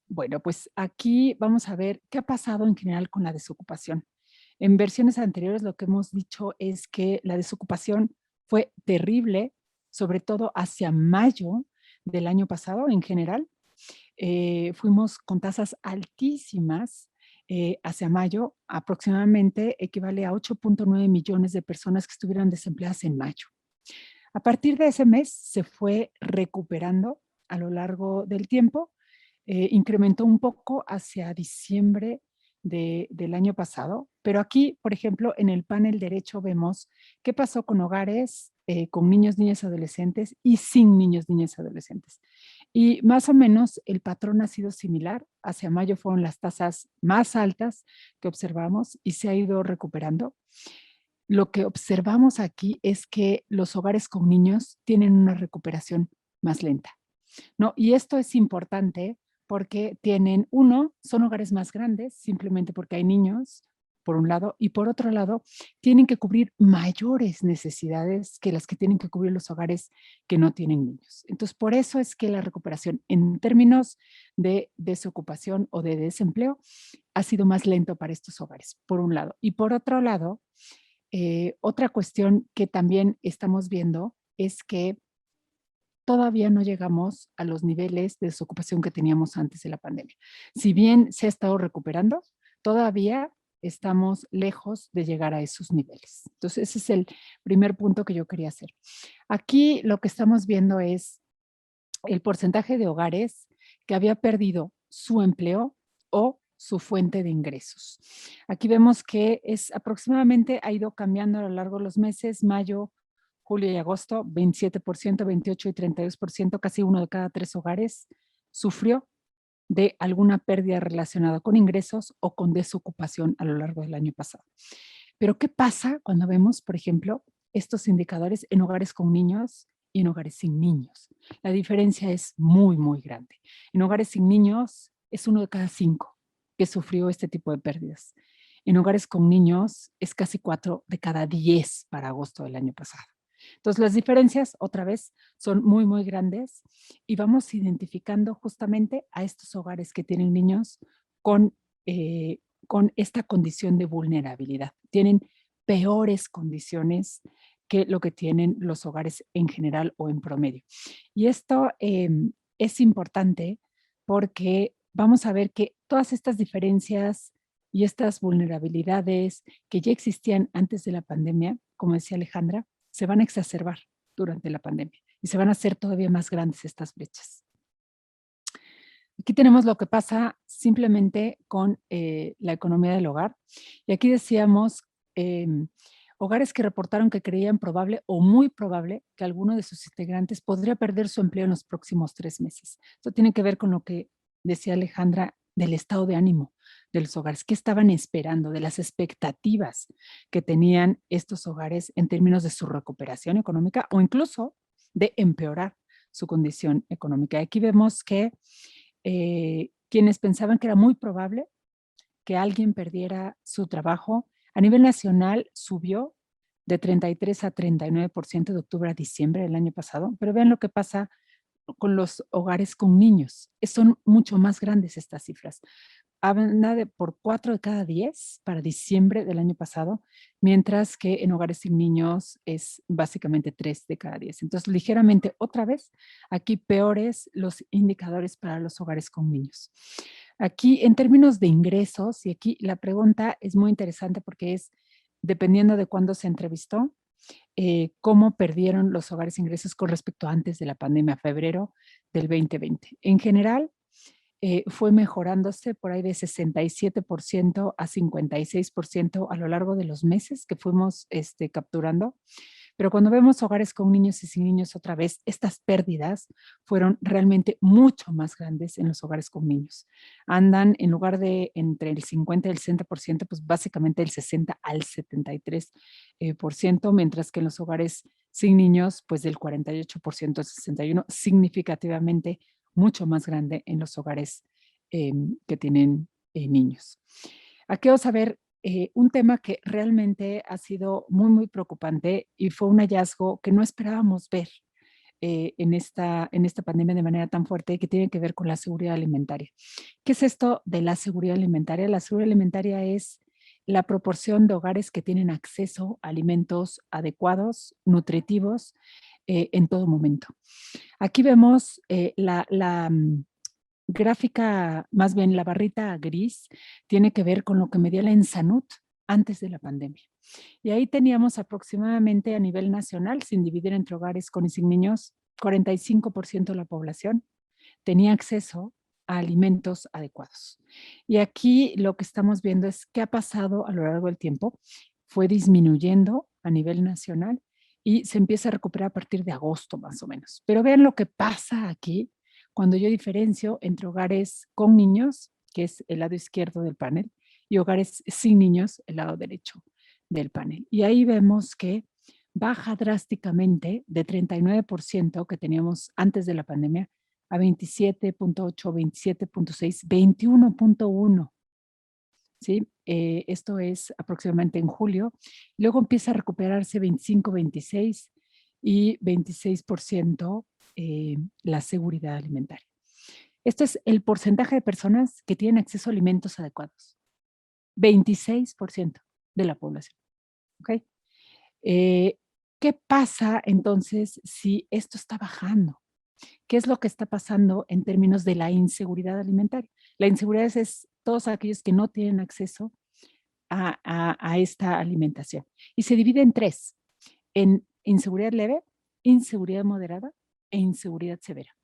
Bueno, pues aquí vamos a ver qué ha pasado en general con la desocupación. En versiones anteriores lo que hemos dicho es que la desocupación fue terrible, sobre todo hacia mayo del año pasado en general. Fuimos con tasas altísimas hacia mayo, aproximadamente equivale a 8.9 millones de personas que estuvieron desempleadas en mayo. A partir de ese mes se fue recuperando a lo largo del tiempo, incrementó un poco hacia diciembre del año pasado, pero aquí, por ejemplo, en el panel derecho vemos qué pasó con hogares con niños, niñas, adolescentes y sin niños, niñas, adolescentes. Y más o menos el patrón ha sido similar. Hacia mayo fueron las tasas más altas que observamos y se ha ido recuperando. Lo que observamos aquí es que los hogares con niños tienen una recuperación más lenta, ¿no? Y esto es importante porque son hogares más grandes, simplemente porque hay niños, por un lado, y por otro lado, tienen que cubrir mayores necesidades que las que tienen que cubrir los hogares que no tienen niños. Entonces, por eso es que la recuperación en términos de desocupación o de desempleo ha sido más lento para estos hogares, por un lado. Y por otro lado, otra cuestión que también estamos viendo es que todavía no llegamos a los niveles de desocupación que teníamos antes de la pandemia. Si bien se ha estado recuperando, todavía estamos lejos de llegar a esos niveles. Entonces, ese es el primer punto que yo quería hacer. Aquí lo que estamos viendo es el porcentaje de hogares que había perdido su empleo o su fuente de ingresos. Aquí vemos que es aproximadamente, ha ido cambiando a lo largo de los meses, mayo, julio y agosto, 27%, 28% y 32%, casi 1 de cada 3 hogares sufrió de alguna pérdida relacionada con ingresos o con desocupación a lo largo del año pasado. Pero ¿qué pasa cuando vemos, por ejemplo, estos indicadores en hogares con niños y en hogares sin niños? La diferencia es muy, muy grande. En hogares sin niños es 1 de cada 5 que sufrió este tipo de pérdidas. En hogares con niños es casi 4 de cada 10 para agosto del año pasado. Entonces, las diferencias, otra vez, son muy, muy grandes y vamos identificando justamente a estos hogares que tienen niños con esta condición de vulnerabilidad. Tienen peores condiciones que lo que tienen los hogares en general o en promedio. Y esto es importante porque vamos a ver que todas estas diferencias y estas vulnerabilidades que ya existían antes de la pandemia, como decía Alejandra, se van a exacerbar durante la pandemia y se van a hacer todavía más grandes estas brechas. Aquí tenemos lo que pasa simplemente con la economía del hogar. Y aquí decíamos hogares que reportaron que creían probable o muy probable que alguno de sus integrantes podría perder su empleo en los próximos 3 meses. Esto tiene que ver con lo que decía Alejandra del estado de ánimo de los hogares, qué estaban esperando, de las expectativas que tenían estos hogares en términos de su recuperación económica o incluso de empeorar su condición económica. Aquí vemos que quienes pensaban que era muy probable que alguien perdiera su trabajo, a nivel nacional subió de 33 a 39% de octubre a diciembre del año pasado, pero vean lo que pasa con los hogares con niños. Son mucho más grandes estas cifras. Habla de por 4 de cada 10 para diciembre del año pasado, mientras que en hogares sin niños es básicamente 3 de cada 10. Entonces, ligeramente, otra vez, aquí peores los indicadores para los hogares con niños. Aquí, en términos de ingresos, y aquí la pregunta es muy interesante porque es, dependiendo de cuándo se entrevistó, cómo perdieron los hogares ingresos con respecto a antes de la pandemia, febrero del 2020. En general, fue mejorándose por ahí de 67% a 56% a lo largo de los meses que fuimos capturando. Pero cuando vemos hogares con niños y sin niños otra vez, estas pérdidas fueron realmente mucho más grandes en los hogares con niños. Andan en lugar de entre el 50 y el 60%, pues básicamente del 60 al 73%, mientras que en los hogares sin niños, pues del 48% al 61%, significativamente mucho más grande en los hogares que tienen niños. Aquí vamos a ver un tema que realmente ha sido muy, muy preocupante y fue un hallazgo que no esperábamos ver en esta pandemia de manera tan fuerte, que tiene que ver con la seguridad alimentaria. ¿Qué es esto de la seguridad alimentaria? La seguridad alimentaria es la proporción de hogares que tienen acceso a alimentos adecuados, nutritivos, en todo momento. Aquí vemos la gráfica, más bien la barrita gris, tiene que ver con lo que medía la ENSANUD antes de la pandemia. Y ahí teníamos aproximadamente a nivel nacional, sin dividir entre hogares con y sin niños, 45% de la población tenía acceso a alimentos adecuados. Y aquí lo que estamos viendo es qué ha pasado a lo largo del tiempo. Fue disminuyendo a nivel nacional y se empieza a recuperar a partir de agosto más o menos. Pero vean lo que pasa aquí cuando yo diferencio entre hogares con niños, que es el lado izquierdo del panel, y hogares sin niños, el lado derecho del panel. Y ahí vemos que baja drásticamente de 39% que teníamos antes de la pandemia a 27.8, 27.6, 21.1 ¿sí? Esto es aproximadamente en julio. Luego empieza a recuperarse 25, 26 y 26% la seguridad alimentaria. Este es el porcentaje de personas que tienen acceso a alimentos adecuados. 26% de la población. ¿Ok? ¿Qué pasa entonces si esto está bajando? ¿Qué es lo que está pasando en términos de la inseguridad alimentaria? La inseguridad es todos aquellos que no tienen acceso a esta alimentación. Y se divide en tres: en inseguridad leve, inseguridad moderada e inseguridad severa.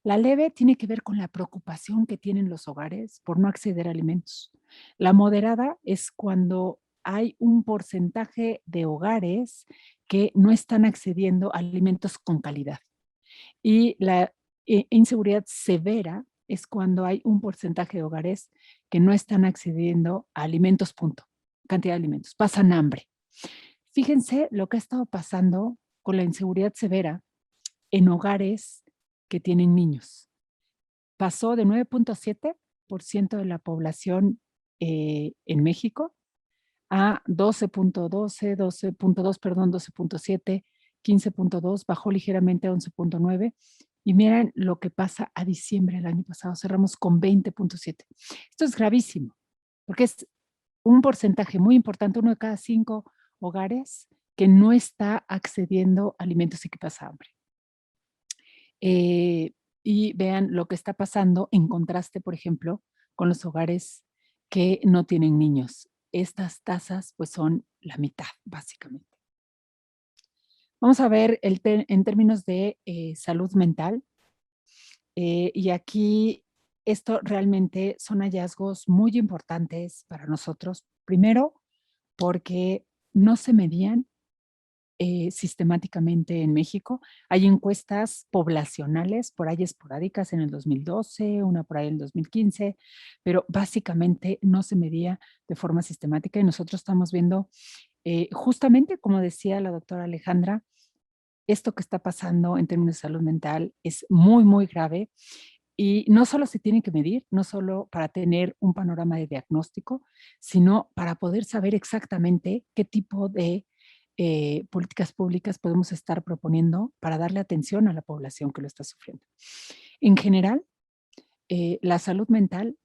La leve tiene que ver con la preocupación que tienen los hogares por no acceder a alimentos. La moderada es cuando hay un porcentaje de hogares que no están accediendo a alimentos con calidad. Y la inseguridad severa es cuando hay un porcentaje de hogares que no están accediendo a alimentos, punto, cantidad de alimentos, pasan hambre. Fíjense lo que ha estado pasando con la inseguridad severa en hogares que tienen niños. Pasó de 9.7% de la población en México a 12.12, 12.2, perdón, 12.7, 15.2, bajó ligeramente a 11.9. Y miren lo que pasa a diciembre del año pasado, cerramos con 20.7. Esto es gravísimo, porque es un porcentaje muy importante, 1 de cada 5 hogares que no está accediendo a alimentos y que pasa hambre. Y vean lo que está pasando en contraste, por ejemplo, con los hogares que no tienen niños. Estas tasas pues son la mitad, básicamente. Vamos a ver en términos de salud mental. Y aquí esto realmente son hallazgos muy importantes para nosotros. Primero, porque no se medían sistemáticamente en México. Hay encuestas poblacionales, por ahí esporádicas en el 2012, una por ahí en el 2015, pero básicamente no se medía de forma sistemática y nosotros estamos viendo justamente, como decía la doctora Alejandra, esto que está pasando en términos de salud mental es muy, muy grave. Y no solo se tiene que medir, no solo para tener un panorama de diagnóstico, sino para poder saber exactamente qué tipo de políticas públicas podemos estar proponiendo para darle atención a la población que lo está sufriendo. En general, la salud mental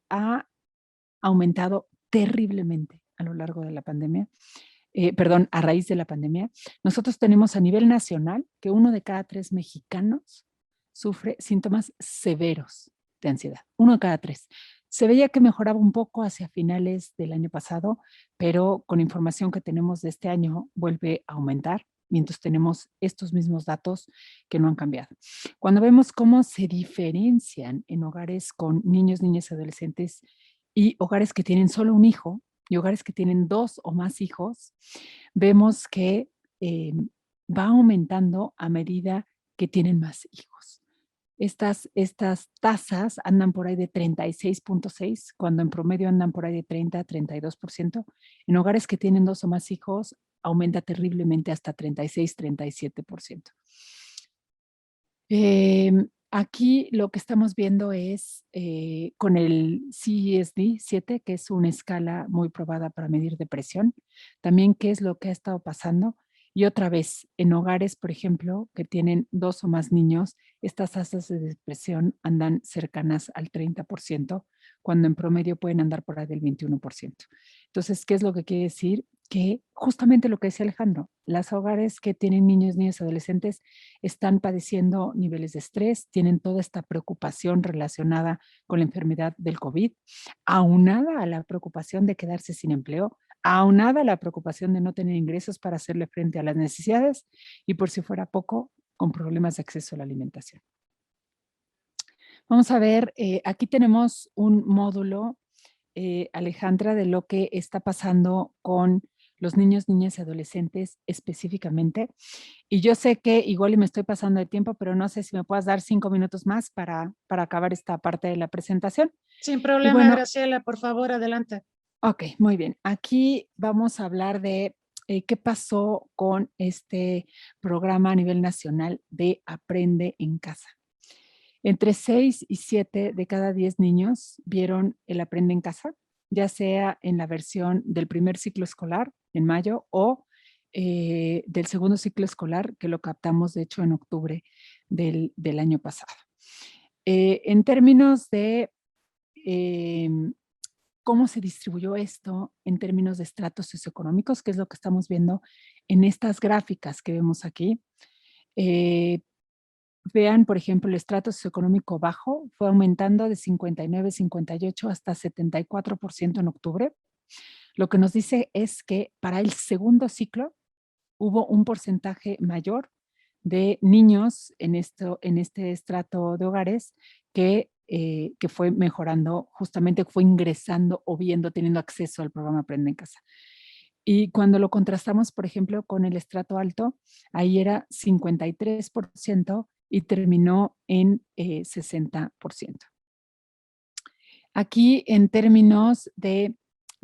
ha aumentado terriblemente a lo largo de la pandemia. Perdón, a raíz de la pandemia. Nosotros tenemos a nivel nacional que 1 de cada 3 mexicanos sufre síntomas severos de ansiedad. 1 de cada 3. Se veía que mejoraba un poco hacia finales del año pasado, pero con información que tenemos de este año vuelve a aumentar, mientras tenemos estos mismos datos que no han cambiado. Cuando vemos cómo se diferencian en hogares con niños, niñas y adolescentes y hogares que tienen solo un hijo y hogares que tienen 2 o más hijos, vemos que va aumentando a medida que tienen más hijos. Estas tasas andan por ahí de 36.6, cuando en promedio andan por ahí de 30 a 32%. En hogares que tienen 2 o más hijos, aumenta terriblemente hasta 36, 37%. Aquí lo que estamos viendo es con el CESD-7, que es una escala muy probada para medir depresión, también qué es lo que ha estado pasando. Y otra vez, en hogares, por ejemplo, que tienen 2 o más niños, estas tasas de depresión andan cercanas al 30%, cuando en promedio pueden andar por ahí del 21%. Entonces, ¿qué es lo que quiere decir? Que justamente lo que decía Alejandro, los hogares que tienen niños, niñas, adolescentes están padeciendo niveles de estrés, tienen toda esta preocupación relacionada con la enfermedad del COVID, aunada a la preocupación de quedarse sin empleo, aunada a la preocupación de no tener ingresos para hacerle frente a las necesidades y, por si fuera poco, con problemas de acceso a la alimentación. Vamos a ver, aquí tenemos un módulo, Alejandra, de lo que está pasando con los niños, niñas y adolescentes específicamente. Y yo sé que igual y me estoy pasando de tiempo, pero no sé si me puedas dar 5 minutos más para acabar esta parte de la presentación. Sin problema, bueno, Graciela, por favor, adelante. Ok, muy bien. Aquí vamos a hablar de qué pasó con este programa a nivel nacional de Aprende en Casa. Entre 6 y 7 de cada 10 niños vieron el Aprende en Casa. ya sea en la versión del primer ciclo escolar, en mayo, o del segundo ciclo escolar, que lo captamos de hecho en octubre del año pasado. En términos de cómo se distribuyó esto en términos de estratos socioeconómicos, que es lo que estamos viendo en estas gráficas que vemos aquí. Vean, por ejemplo, el estrato socioeconómico bajo fue aumentando de 59, 58 hasta 74% en octubre. Lo que nos dice es que para el segundo ciclo hubo un porcentaje mayor de niños en este estrato de hogares que fue mejorando, justamente fue ingresando o teniendo acceso al programa Aprende en Casa. Y cuando lo contrastamos, por ejemplo, con el estrato alto, ahí era 53% y terminó en 60%. Aquí, en términos de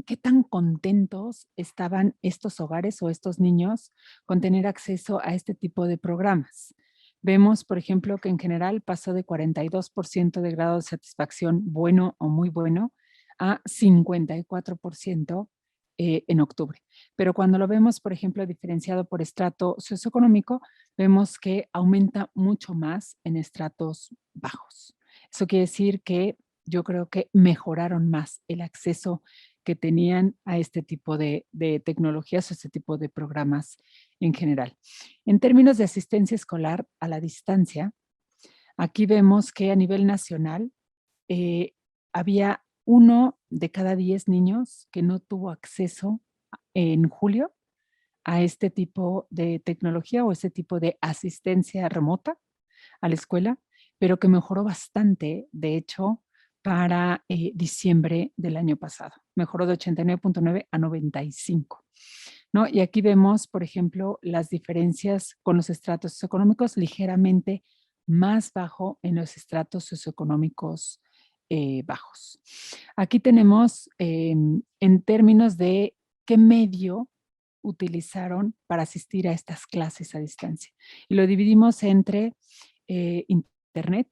qué tan contentos estaban estos hogares o estos niños con tener acceso a este tipo de programas. Vemos, por ejemplo, que en general pasó de 42% de grado de satisfacción bueno o muy bueno a 54% en octubre. Pero cuando lo vemos, por ejemplo, diferenciado por estrato socioeconómico, vemos que aumenta mucho más en estratos bajos. Eso quiere decir que yo creo que mejoraron más el acceso que tenían a este tipo de tecnologías o este tipo de programas en general. En términos de asistencia escolar a la distancia, aquí vemos que a nivel nacional había 1 de cada 10 niños que no tuvo acceso en julio a este tipo de tecnología o este tipo de asistencia remota a la escuela, pero que mejoró bastante, de hecho, para diciembre del año pasado. Mejoró de 89.9 a 95. ¿No? Y aquí vemos, por ejemplo, las diferencias con los estratos socioeconómicos ligeramente más bajo en los estratos socioeconómicos bajos. Aquí tenemos en términos de qué medio utilizaron para asistir a estas clases a distancia. Y lo dividimos entre internet,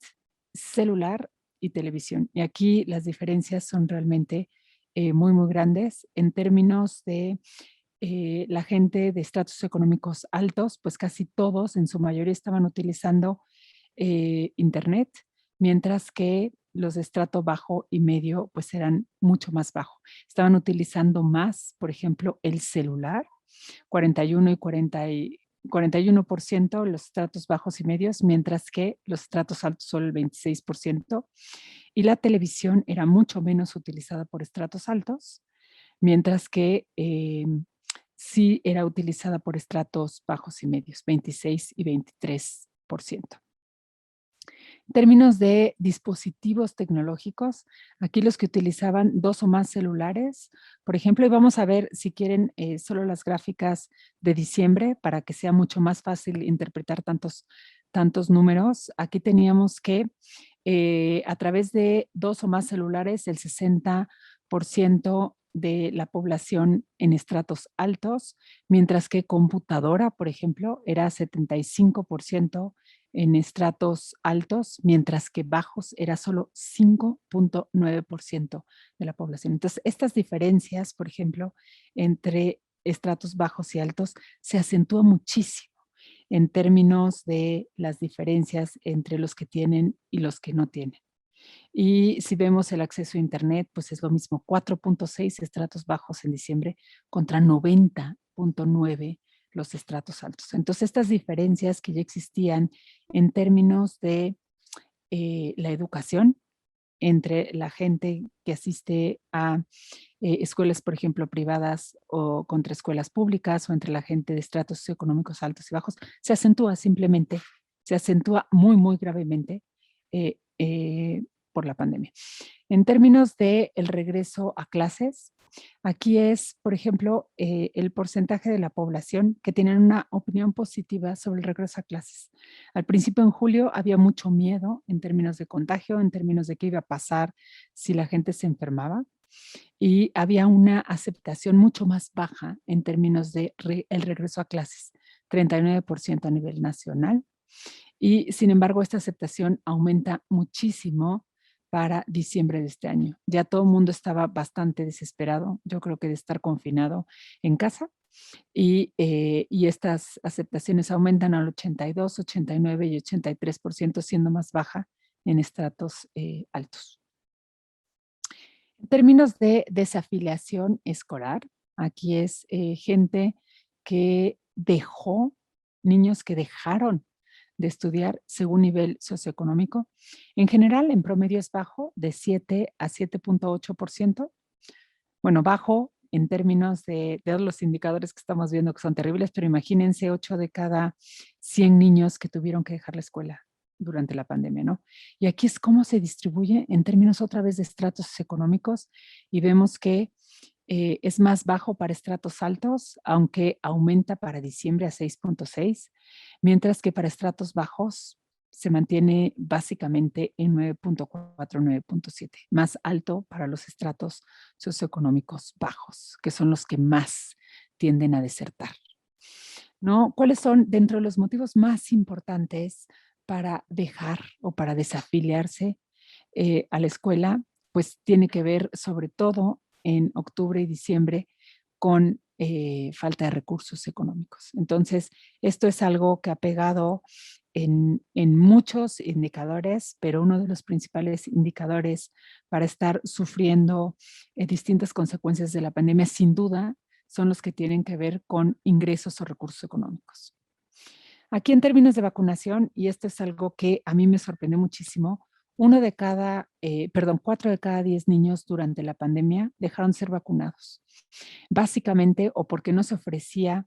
celular y televisión. Y aquí las diferencias son realmente muy, muy grandes. En términos de la gente de estratos económicos altos, pues casi todos, en su mayoría, estaban utilizando internet, mientras que los de estrato bajo y medio, pues eran mucho más bajo. Estaban utilizando más, por ejemplo, el celular, 41 y 41% los estratos bajos y medios, mientras que los estratos altos solo el 26%. Y la televisión era mucho menos utilizada por estratos altos, mientras que sí era utilizada por estratos bajos y medios, 26 y 23%. En términos de dispositivos tecnológicos, aquí los que utilizaban 2 o más celulares, por ejemplo, y vamos a ver si quieren solo las gráficas de diciembre para que sea mucho más fácil interpretar tantos números. Aquí teníamos que a través de 2 o más celulares, el 60% de la población en estratos altos, mientras que computadora, por ejemplo, era 75% en estratos altos, mientras que bajos era solo 5.9% de la población. Entonces, estas diferencias, por ejemplo, entre estratos bajos y altos se acentúan muchísimo en términos de las diferencias entre los que tienen y los que no tienen. Y si vemos el acceso a Internet, pues es lo mismo, 4.6 estratos bajos en diciembre contra 90.9 los estratos altos. Entonces, estas diferencias que ya existían en términos de la educación entre la gente que asiste a escuelas, por ejemplo, privadas o contra escuelas públicas o entre la gente de estratos socioeconómicos altos y bajos, se acentúa simplemente, se acentúa muy, muy gravemente por la pandemia. En términos del regreso a clases, aquí es, por ejemplo, el porcentaje de la población que tienen una opinión positiva sobre el regreso a clases. Al principio, en julio, había mucho miedo en términos de contagio, en términos de qué iba a pasar si la gente se enfermaba, y había una aceptación mucho más baja en términos de el regreso a clases, 39% a nivel nacional. Y sin embargo, esta aceptación aumenta muchísimo para diciembre de este año. Ya todo el mundo estaba bastante desesperado, yo creo que de estar confinado en casa, y estas aceptaciones aumentan al 82, 89 y 83%, siendo más baja en estratos altos. En términos de desafiliación escolar, aquí es gente que dejó, niños que dejaron de estudiar según nivel socioeconómico. En general, en promedio es bajo, de 7 a 7.8%. Bueno, bajo en términos de todos los indicadores que estamos viendo que son terribles, pero imagínense 8 de cada 100 niños que tuvieron que dejar la escuela durante la pandemia, ¿no? Y aquí es cómo se distribuye en términos otra vez de estratos económicos, y vemos que es más bajo para estratos altos, aunque aumenta para diciembre a 6.6, mientras que para estratos bajos se mantiene básicamente en 9.4, 9.7, más alto para los estratos socioeconómicos bajos, que son los que más tienden a desertar, ¿no? ¿Cuáles son dentro de los motivos más importantes para dejar o para desafiliarse a la escuela? Pues tiene que ver sobre todo en octubre y diciembre con falta de recursos económicos. Entonces, esto es algo que ha pegado en muchos indicadores, pero uno de los principales indicadores para estar sufriendo distintas consecuencias de la pandemia, sin duda, son los que tienen que ver con ingresos o recursos económicos. Aquí en términos de vacunación, y esto es algo que a mí me sorprendió muchísimo, 4 de cada 10 niños durante la pandemia dejaron de ser vacunados. Básicamente, o porque no se ofrecía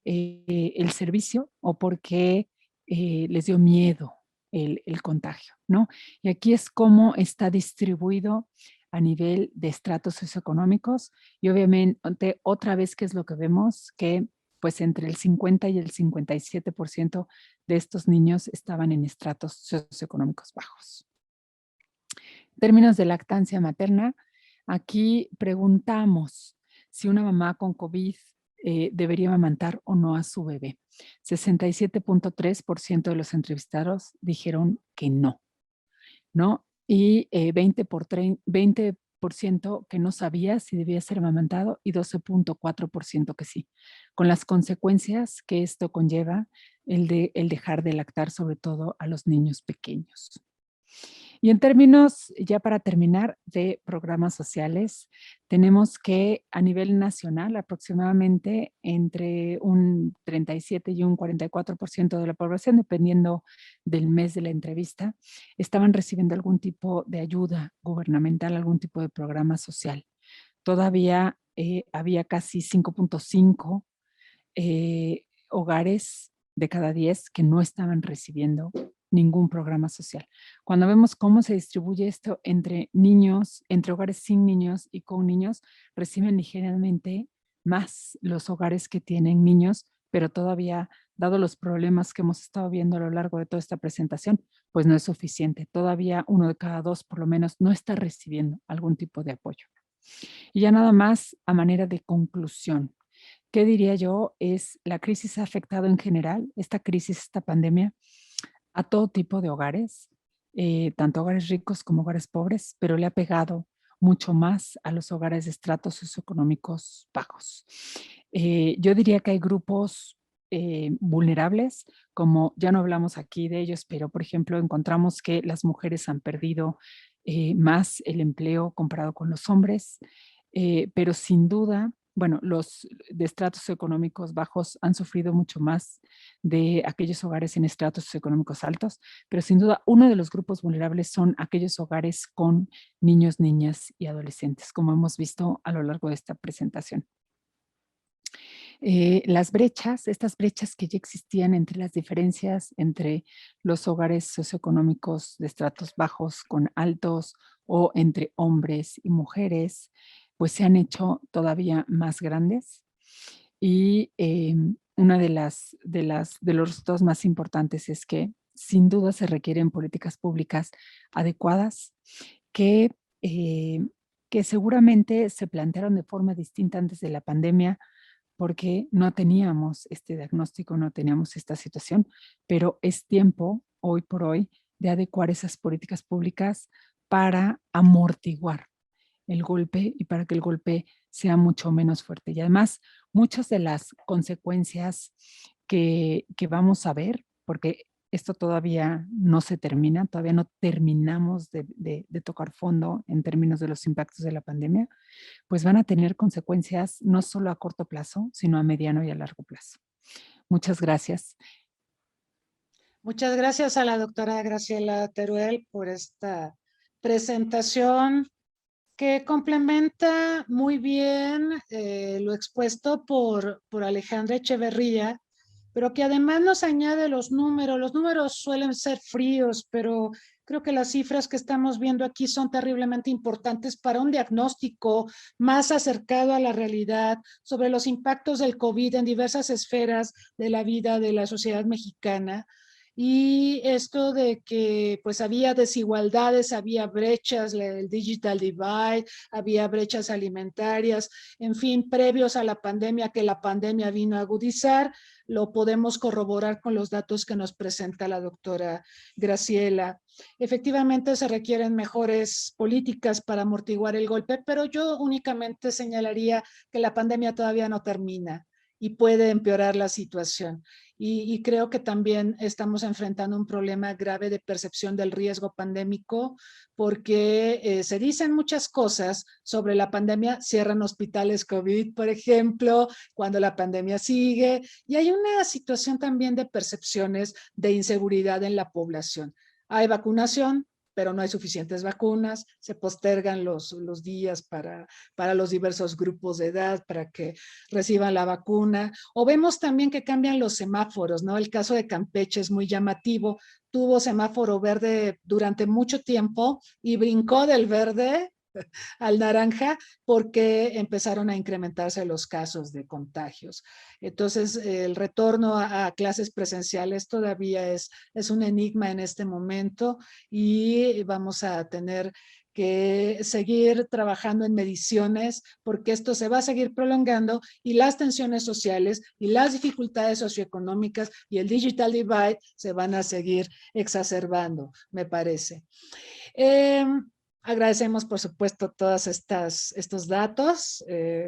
el servicio, o porque les dio miedo el contagio, ¿no? Y aquí es cómo está distribuido a nivel de estratos socioeconómicos, y obviamente otra vez, ¿qué es lo que vemos? Que pues entre el 50 y el 57% de estos niños estaban en estratos socioeconómicos bajos. En términos de lactancia materna, aquí preguntamos si una mamá con COVID debería amamantar o no a su bebé. 67.3% de los entrevistados dijeron que no, ¿no? Y 20% que no sabía si debía ser amamantado y 12.4% que sí, con las consecuencias que esto conlleva el dejar de lactar, sobre todo a los niños pequeños. Y en términos, ya para terminar, de programas sociales, tenemos que a nivel nacional aproximadamente entre un 37 y un 44% de la población, dependiendo del mes de la entrevista, estaban recibiendo algún tipo de ayuda gubernamental, algún tipo de programa social. Todavía había casi 5.5 hogares de cada 10 que no estaban recibiendo ningún programa social. Cuando vemos cómo se distribuye esto entre niños, entre hogares sin niños y con niños, reciben ligeramente más los hogares que tienen niños, pero todavía, dado los problemas que hemos estado viendo a lo largo de toda esta presentación, pues no es suficiente. Todavía 1 de cada 2 por lo menos no está recibiendo algún tipo de apoyo. Y ya nada más a manera de conclusión, ¿qué diría yo? Es la crisis ha afectado en general, esta crisis, esta pandemia, a todo tipo de hogares, tanto hogares ricos como hogares pobres, pero le ha pegado mucho más a los hogares de estratos socioeconómicos bajos. Yo diría que hay grupos vulnerables, como ya no hablamos aquí de ellos, pero por ejemplo encontramos que las mujeres han perdido más el empleo comparado con los hombres, pero sin duda, bueno, los de estratos económicos bajos han sufrido mucho más de aquellos hogares en estratos económicos altos, pero sin duda uno de los grupos vulnerables son aquellos hogares con niños, niñas y adolescentes, como hemos visto a lo largo de esta presentación. Las brechas, estas brechas que ya existían entre las diferencias entre los hogares socioeconómicos de estratos bajos con altos o entre hombres y mujeres, pues se han hecho todavía más grandes. Y una de los resultados más importantes es que sin duda se requieren políticas públicas adecuadas que seguramente se plantearon de forma distinta antes de la pandemia, porque no teníamos este diagnóstico, no teníamos esta situación, pero es tiempo, hoy por hoy, de adecuar esas políticas públicas para amortiguar el golpe y para que el golpe sea mucho menos fuerte. Y además, muchas de las consecuencias que vamos a ver, porque esto todavía no se termina, todavía no terminamos de tocar fondo en términos de los impactos de la pandemia, pues van a tener consecuencias no solo a corto plazo, sino a mediano y a largo plazo. Muchas gracias. Muchas gracias a la doctora Graciela Teruel por esta presentación que complementa muy bien lo expuesto por Alejandra Echeverría, pero que además nos añade los números. Los números suelen ser fríos, pero creo que las cifras que estamos viendo aquí son terriblemente importantes para un diagnóstico más acercado a la realidad sobre los impactos del COVID en diversas esferas de la vida de la sociedad mexicana. Y esto de que pues había desigualdades, había brechas, el digital divide, había brechas alimentarias, en fin, previos a la pandemia, que la pandemia vino a agudizar, lo podemos corroborar con los datos que nos presenta la doctora Graciela. Efectivamente se requieren mejores políticas para amortiguar el golpe, pero yo únicamente señalaría que la pandemia todavía no termina y puede empeorar la situación. Y creo que también estamos enfrentando un problema grave de percepción del riesgo pandémico porque se dicen muchas cosas sobre la pandemia, cierran hospitales COVID, por ejemplo, cuando la pandemia sigue, y hay una situación también de percepciones de inseguridad en la población. Hay vacunación, pero no hay suficientes vacunas, se postergan los días para los diversos grupos de edad para que reciban la vacuna. O vemos también que cambian los semáforos, ¿no? El caso de Campeche es muy llamativo. Tuvo semáforo verde durante mucho tiempo y brincó del verde al naranja porque empezaron a incrementarse los casos de contagios. Entonces, el retorno a clases presenciales todavía es un enigma en este momento y vamos a tener que seguir trabajando en mediciones porque esto se va a seguir prolongando y las tensiones sociales y las dificultades socioeconómicas y el digital divide se van a seguir exacerbando, me parece. Agradecemos, por supuesto, todos estos datos.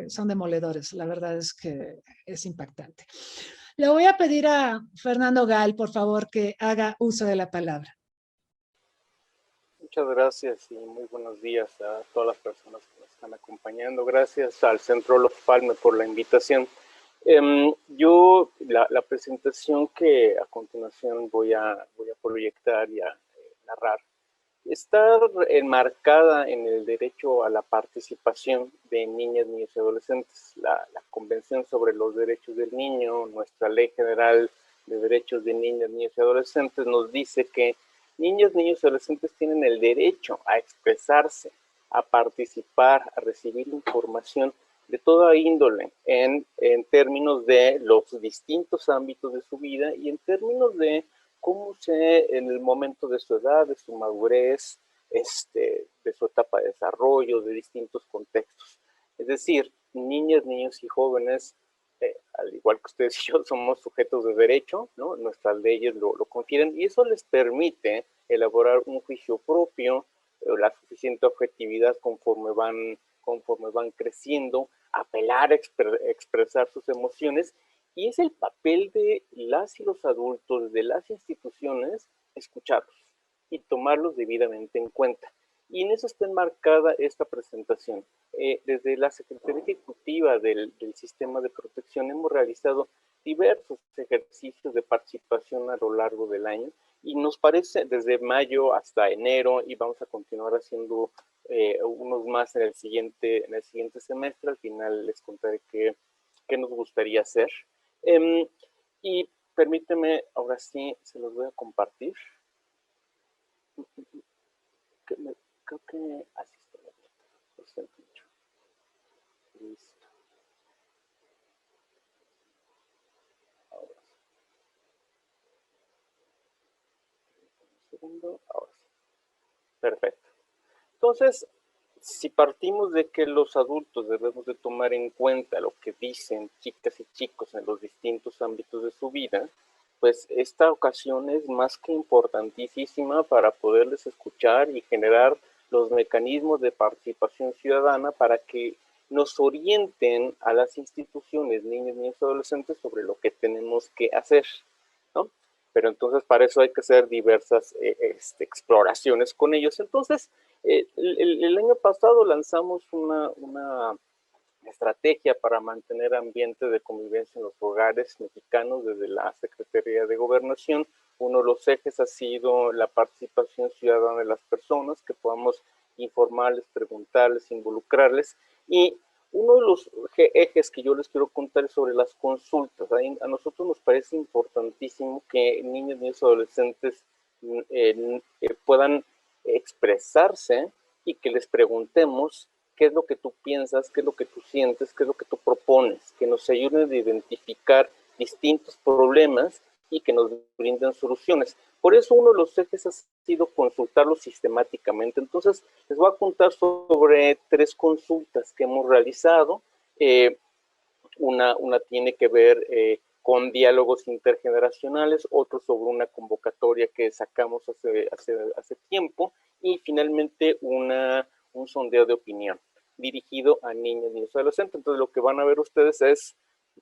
Son demoledores. La verdad es que es impactante. Le voy a pedir a Fernando Gal, por favor, que haga uso de la palabra. Muchas gracias y muy buenos días a todas las personas que nos están acompañando. Gracias al Centro Olof Palme por la invitación. La presentación que a continuación voy a proyectar y a narrar está enmarcada en el derecho a la participación de niñas, niños y adolescentes. La Convención sobre los Derechos del Niño, nuestra Ley General de Derechos de Niñas, Niños y Adolescentes nos dice que niños, niños y adolescentes tienen el derecho a expresarse, a participar, a recibir información de toda índole en términos de los distintos ámbitos de su vida y en términos de cómo en el momento de su edad, de su madurez, de su etapa de desarrollo, de distintos contextos. Es decir, niñas, niños y jóvenes, al igual que ustedes y yo, somos sujetos de derecho, ¿no? Nuestras leyes lo confieren y eso les permite elaborar un juicio propio, la suficiente objetividad conforme van creciendo, apelar a expresar sus emociones. Y es el papel de las y los adultos, de las instituciones, escucharlos y tomarlos debidamente en cuenta. Y en eso está enmarcada esta presentación. Desde la Secretaría Ejecutiva del Sistema de Protección hemos realizado diversos ejercicios de participación a lo largo del año y nos parece desde mayo hasta enero y vamos a continuar haciendo unos más en el siguiente semestre. Al final les contaré qué nos gustaría hacer. Y permíteme, ahora sí, se los voy a compartir. Creo que así está. Lo siento mucho. Listo. Ahora sí. Un segundo, ahora sí. Perfecto. Entonces, si partimos de que los adultos debemos de tomar en cuenta lo que dicen chicas y chicos en los distintos ámbitos de su vida, pues esta ocasión es más que importantísima para poderles escuchar y generar los mecanismos de participación ciudadana para que nos orienten a las instituciones, niños, niños y adolescentes sobre lo que tenemos que hacer, ¿no? Pero entonces para eso hay que hacer diversas exploraciones con ellos. Entonces, el año pasado lanzamos una estrategia para mantener ambiente de convivencia en los hogares mexicanos desde la Secretaría de Gobernación. Uno de los ejes ha sido la participación ciudadana de las personas, que podamos informarles, preguntarles, involucrarles. Y uno de los ejes que yo les quiero contar es sobre las consultas. A nosotros nos parece importantísimo que niños, niños y adolescentes puedan expresarse y que les preguntemos qué es lo que tú piensas, qué es lo que tú sientes, qué es lo que tú propones, que nos ayuden a identificar distintos problemas y que nos brinden soluciones. Por eso uno de los ejes ha sido consultarlos sistemáticamente. Entonces, les voy a contar sobre 3 consultas que hemos realizado. Una tiene que ver con diálogos intergeneracionales, otro sobre una convocatoria que sacamos hace tiempo, y finalmente un sondeo de opinión dirigido a niños, niños y adolescentes. Entonces, lo que van a ver ustedes es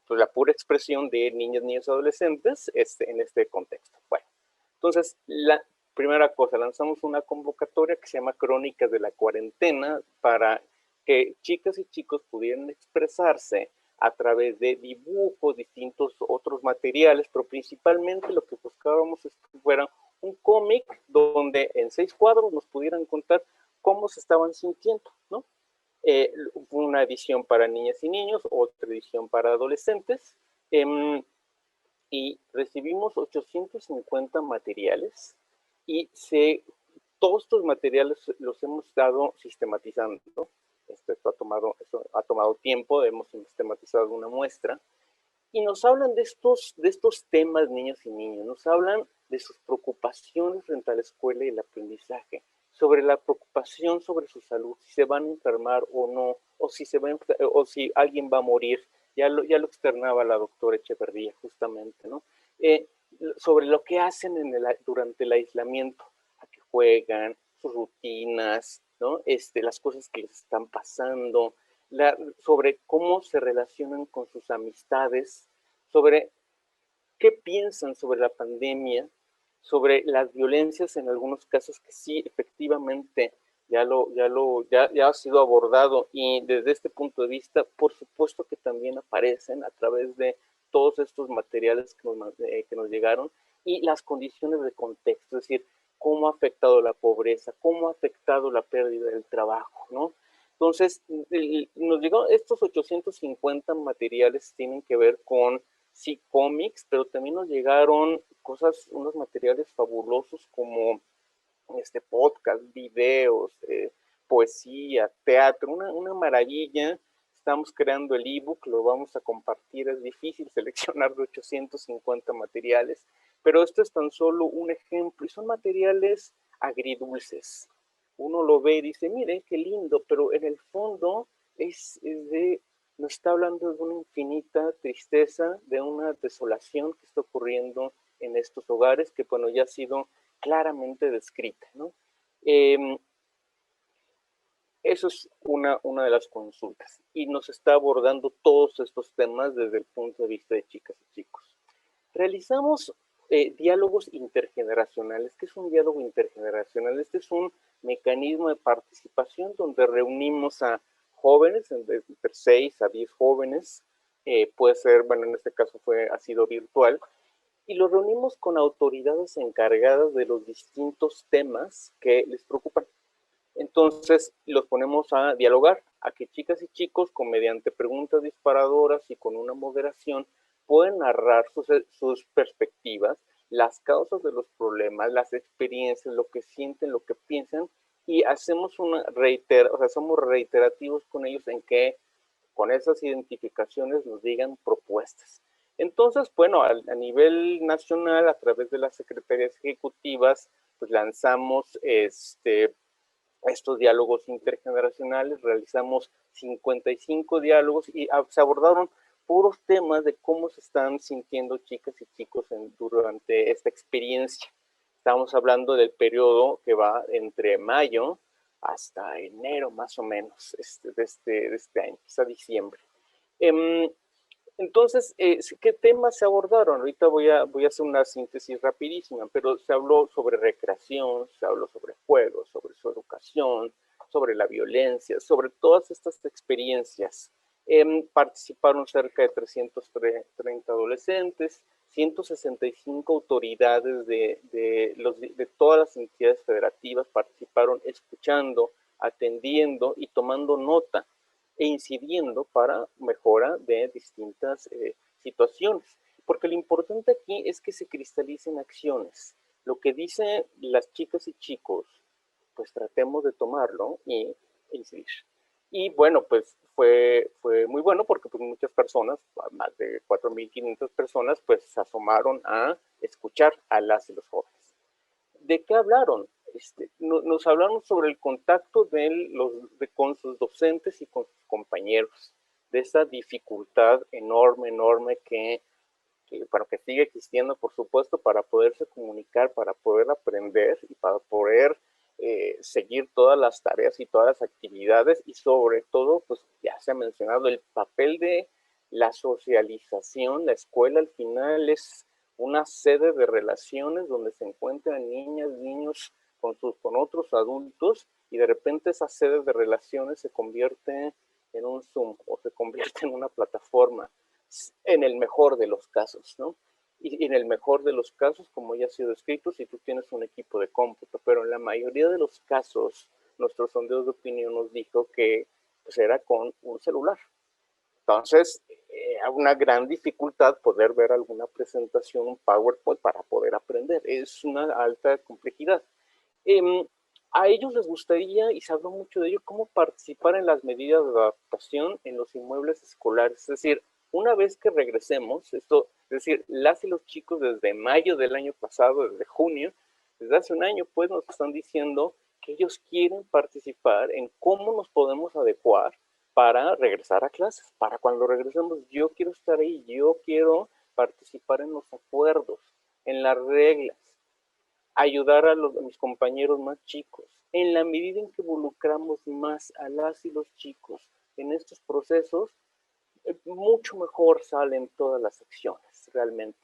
pues, la pura expresión de niños, niños y adolescentes en este contexto. Bueno, entonces, la primera cosa, lanzamos una convocatoria que se llama Crónicas de la Cuarentena para que chicas y chicos pudieran expresarse a través de dibujos, distintos otros materiales, pero principalmente lo que buscábamos es que fuera un cómic donde en 6 cuadros nos pudieran contar cómo se estaban sintiendo, ¿no? Una edición para niñas y niños, otra edición para adolescentes, y recibimos 850 materiales y todos estos materiales los hemos estado sistematizando. Esto ha tomado tiempo, hemos sistematizado una muestra y nos hablan de estos temas, niños y niños, nos hablan de sus preocupaciones frente a la escuela y el aprendizaje, sobre la preocupación sobre su salud, si se van a enfermar o no, o si alguien va a morir. Ya lo externaba la doctora Echeverría justamente, ¿no? Sobre lo que hacen durante el aislamiento, a qué juegan, sus rutinas, ¿no? Las cosas que les están pasando, sobre cómo se relacionan con sus amistades, sobre qué piensan sobre la pandemia, sobre las violencias en algunos casos que sí, efectivamente, ya ha sido abordado, y desde este punto de vista, por supuesto que también aparecen a través de todos estos materiales que nos llegaron, y las condiciones de contexto, es decir, cómo ha afectado la pobreza, cómo ha afectado la pérdida del trabajo, ¿no? Entonces, nos llegó estos 850 materiales, tienen que ver con sí, cómics, pero también nos llegaron unos materiales fabulosos como podcast, videos, poesía, teatro, una maravilla. Estamos creando el ebook, lo vamos a compartir, es difícil seleccionar de 850 materiales, pero esto es tan solo un ejemplo y son materiales agridulces. Uno lo ve y dice, mire, qué lindo, pero en el fondo nos está hablando de una infinita tristeza, de una desolación que está ocurriendo en estos hogares, que bueno, ya ha sido claramente descrita, ¿no? Eso es una de las consultas, y nos está abordando todos estos temas desde el punto de vista de chicas y chicos. Realizamos diálogos intergeneracionales. ¿Qué es un diálogo intergeneracional? Este es un mecanismo de participación donde reunimos a jóvenes, entre 6 a 10 jóvenes, puede ser, bueno, en este caso ha sido virtual, y los reunimos con autoridades encargadas de los distintos temas que les preocupan. Entonces los ponemos a dialogar, a que chicas y chicos, mediante preguntas disparadoras y con una moderación, pueden narrar sus perspectivas, las causas de los problemas, las experiencias, lo que sienten, lo que piensan, y hacemos somos reiterativos con ellos en que con esas identificaciones nos digan propuestas. Entonces, bueno, a nivel nacional, a través de las secretarías ejecutivas, pues lanzamos estos diálogos intergeneracionales, realizamos 55 diálogos y se abordaron puros temas de cómo se están sintiendo chicas y chicos durante esta experiencia. Estamos hablando del periodo que va entre mayo hasta enero más o menos de este año, quizá diciembre. Entonces, ¿qué temas se abordaron? Ahorita voy a hacer una síntesis rapidísima, pero se habló sobre recreación, se habló sobre juegos, sobre su educación, sobre la violencia, sobre todas estas experiencias. Participaron cerca de 330 adolescentes, 165 autoridades de todas las entidades federativas participaron escuchando, atendiendo y tomando nota e incidiendo para mejora de distintas situaciones. Porque lo importante aquí es que se cristalicen acciones. Lo que dicen las chicas y chicos, pues tratemos de tomarlo y incidir. Y bueno, pues fue muy bueno porque pues, muchas personas, más de 4.500 personas, pues se asomaron a escuchar a las y los jóvenes. ¿De qué hablaron? Nos hablaron sobre el contacto con sus docentes y con sus compañeros, de esa dificultad enorme que sigue existiendo, por supuesto, para poderse comunicar, para poder aprender y para poder seguir todas las tareas y todas las actividades y sobre todo, pues ya se ha mencionado, el papel de la socialización. La escuela al final es una sede de relaciones donde se encuentran niñas, niños con otros adultos y de repente esa sede de relaciones se convierte en un Zoom o se convierte en una plataforma, en el mejor de los casos, ¿no? Y en el mejor de los casos, como ya ha sido escrito, si tú tienes un equipo de cómputo, pero en la mayoría de los casos, nuestros sondeos de opinión nos dijo que pues, era con un celular. Entonces, una gran dificultad poder ver alguna presentación, un PowerPoint para poder aprender. Es una alta complejidad. A ellos les gustaría, y se habló mucho de ello, cómo participar en las medidas de adaptación en los inmuebles escolares. Es decir, una vez que regresemos, es decir, las y los chicos desde mayo del año pasado, desde junio, desde hace un año, pues nos están diciendo que ellos quieren participar en cómo nos podemos adecuar para regresar a clases. Para cuando regresemos, yo quiero estar ahí, yo quiero participar en los acuerdos, en las reglas, ayudar a mis compañeros más chicos. En la medida en que involucramos más a las y los chicos en estos procesos, mucho mejor salen todas las acciones, realmente.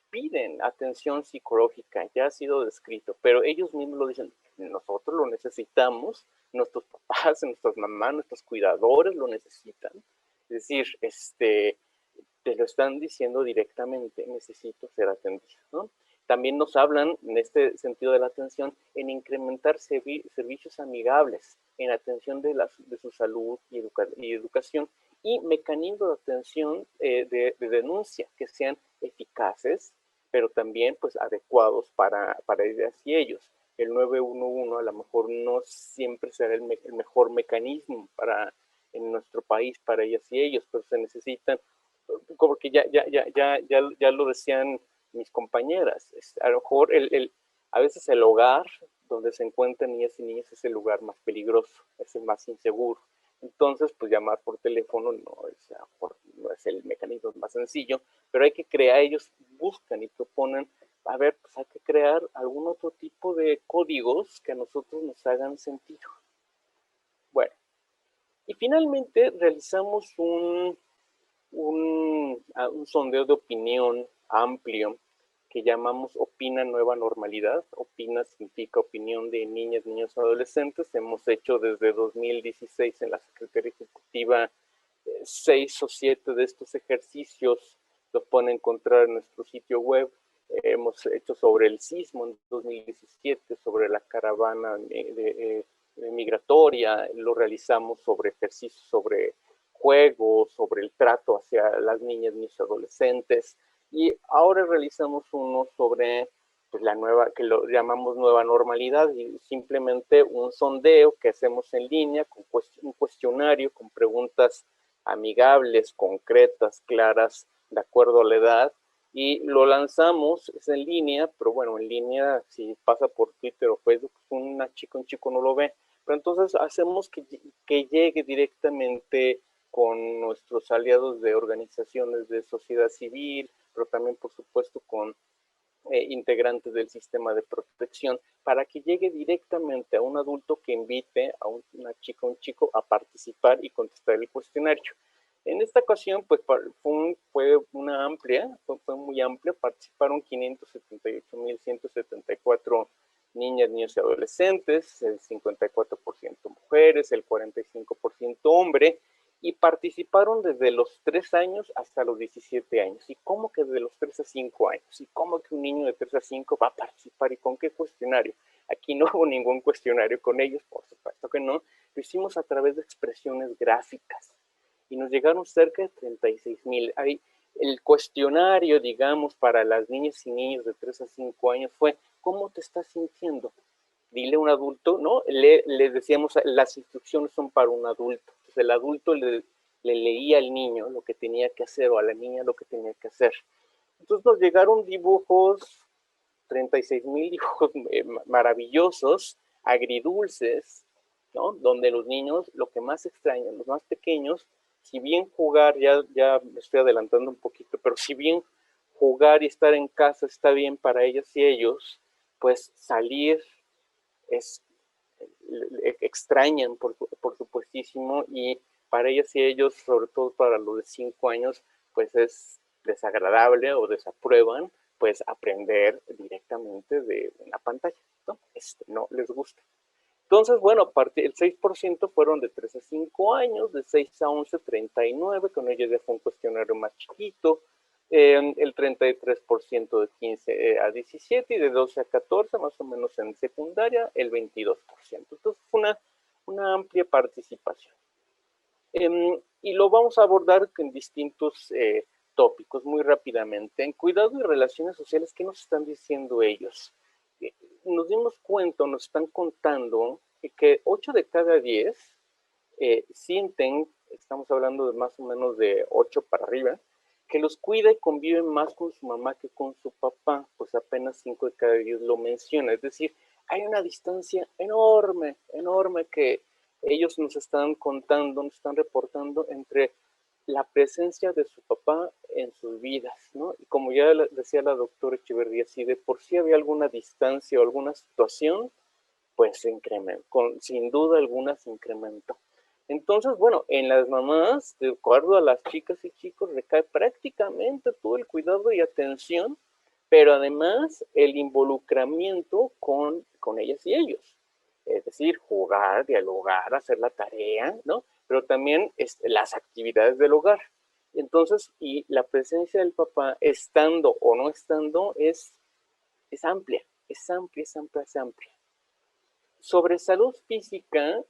Piden atención psicológica, ya ha sido descrito, pero ellos mismos lo dicen, nosotros lo necesitamos, nuestros papás, nuestras mamás, nuestros cuidadores lo necesitan. Es decir, te lo están diciendo directamente, necesito ser atendido, ¿no? También nos hablan, en este sentido de la atención, en incrementar servicios amigables, en atención de su salud y educación, y mecanismos de atención de denuncia que sean eficaces, pero también pues, adecuados para ellas y ellos. El 911 a lo mejor no siempre será el mejor mecanismo en nuestro país para ellas y ellos, pero se necesitan, porque ya lo decían mis compañeras, a lo mejor a veces el hogar donde se encuentran niñas y niños es el lugar más peligroso, es el más inseguro. Entonces, pues llamar por teléfono no es el mecanismo más sencillo, pero hay que crear, ellos buscan y proponen, a ver, pues hay que crear algún otro tipo de códigos que a nosotros nos hagan sentido. Bueno, y finalmente realizamos un sondeo de opinión amplio que llamamos Opina Nueva Normalidad. Opina significa opinión de niñas, niños, adolescentes. Hemos hecho desde 2016 en la Secretaría Ejecutiva 6 o 7 de estos ejercicios. Los pueden encontrar en nuestro sitio web. Hemos hecho sobre el sismo en 2017, sobre la caravana migratoria. Lo realizamos sobre ejercicios sobre juegos, sobre el trato hacia las niñas, niños, adolescentes. Y ahora realizamos uno sobre pues, la nueva, que lo llamamos nueva normalidad, y simplemente un sondeo que hacemos en línea, con un cuestionario con preguntas amigables, concretas, claras, de acuerdo a la edad, y lo lanzamos, es en línea, pero bueno, en línea, si pasa por Twitter o Facebook, un chico no lo ve, pero entonces hacemos que llegue directamente con nuestros aliados de organizaciones de sociedad civil, pero también, por supuesto, con integrantes del sistema de protección para que llegue directamente a un adulto que invite a una chica o un chico a participar y contestar el cuestionario. En esta ocasión, pues fue muy amplia, participaron 578.174 niñas, niños y adolescentes, el 54% mujeres, el 45% hombre, y participaron desde los 3 años hasta los 17 años. ¿Y cómo que desde los 3 a 5 años? ¿Y cómo que un niño de 3 a 5 va a participar? ¿Y con qué cuestionario? Aquí no hubo ningún cuestionario con ellos, por supuesto que no. Lo hicimos a través de expresiones gráficas y nos llegaron cerca de 36,000. El cuestionario, digamos, para las niñas y niños de 3 a 5 años fue: ¿cómo te estás sintiendo? Dile a un adulto, ¿no? Le decíamos, las instrucciones son para un adulto. Entonces el adulto le leía al niño lo que tenía que hacer, o a la niña lo que tenía que hacer. Entonces nos llegaron dibujos, 36,000 dibujos maravillosos, agridulces, ¿no? Donde los niños lo que más extrañan, los más pequeños, si bien jugar, ya me estoy adelantando un poquito, pero si bien jugar y estar en casa está bien para ellas y ellos, pues salir extrañan por supuestísimo, y para ellas y ellos, sobre todo para los de 5 años, pues es desagradable o desaprueban pues aprender directamente de una pantalla, ¿no? No les gusta. Entonces, bueno, el 6% fueron de 3 a 5 años, de 6 a 11, 39, con ellos ya fue un cuestionario más chiquito, el 33% de 15 a 17 y de 12 a 14, más o menos en secundaria, el 22%. Entonces, fue una amplia participación. Y lo vamos a abordar en distintos tópicos muy rápidamente. En cuidado y relaciones sociales, ¿qué nos están diciendo ellos? Nos dimos cuenta, nos están contando que 8 de cada 10 sienten, estamos hablando de más o menos de 8 para arriba, que los cuida y conviven más con su mamá que con su papá. Pues apenas 5 de cada 10 lo menciona. Es decir, hay una distancia enorme, enorme que ellos nos están contando, nos están reportando entre la presencia de su papá en sus vidas, ¿no? Y como ya decía la doctora Echeverría, si de por sí había alguna distancia o alguna situación, pues se incrementó, sin duda alguna se incrementó. Entonces, bueno, en las mamás, de acuerdo a las chicas y chicos, recae prácticamente todo el cuidado y atención, pero además el involucramiento con ellas y ellos. Es decir, jugar, dialogar, hacer la tarea, ¿no? Pero también las actividades del hogar. Entonces, y la presencia del papá, estando o no estando, es amplia, es amplia, es amplia, es amplia. Sobre salud física,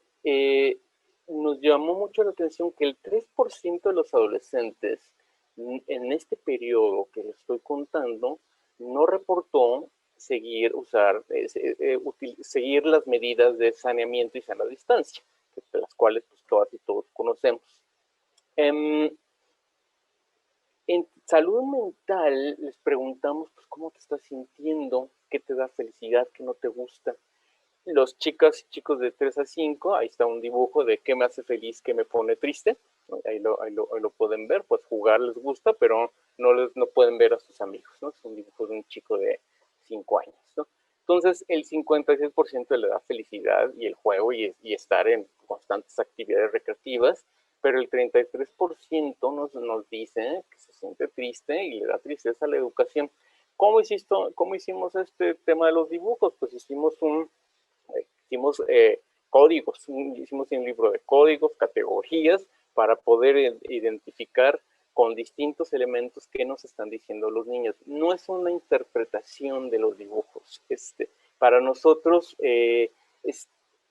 nos llamó mucho la atención que el 3% de los adolescentes en este periodo que les estoy contando no reportó seguir las medidas de saneamiento y sana distancia, de las cuales pues, todas y todos conocemos. En salud mental les preguntamos pues, cómo te estás sintiendo, qué te da felicidad, qué no te gusta. Los chicas y chicos de 3 a 5, ahí está un dibujo de qué me hace feliz, qué me pone triste. Ahí lo pueden ver, pues jugar les gusta, pero no pueden ver a sus amigos, ¿no? Es un dibujo de un chico de 5 años, ¿no? Entonces, el 56% le da felicidad y el juego y estar en constantes actividades recreativas, pero el 33% nos dice que se siente triste y le da tristeza a la educación. ¿Cómo hicimos este tema de los dibujos? Pues hicimos códigos, hicimos un libro de códigos, categorías, para poder identificar con distintos elementos qué nos están diciendo los niños. No es una interpretación de los dibujos. Para nosotros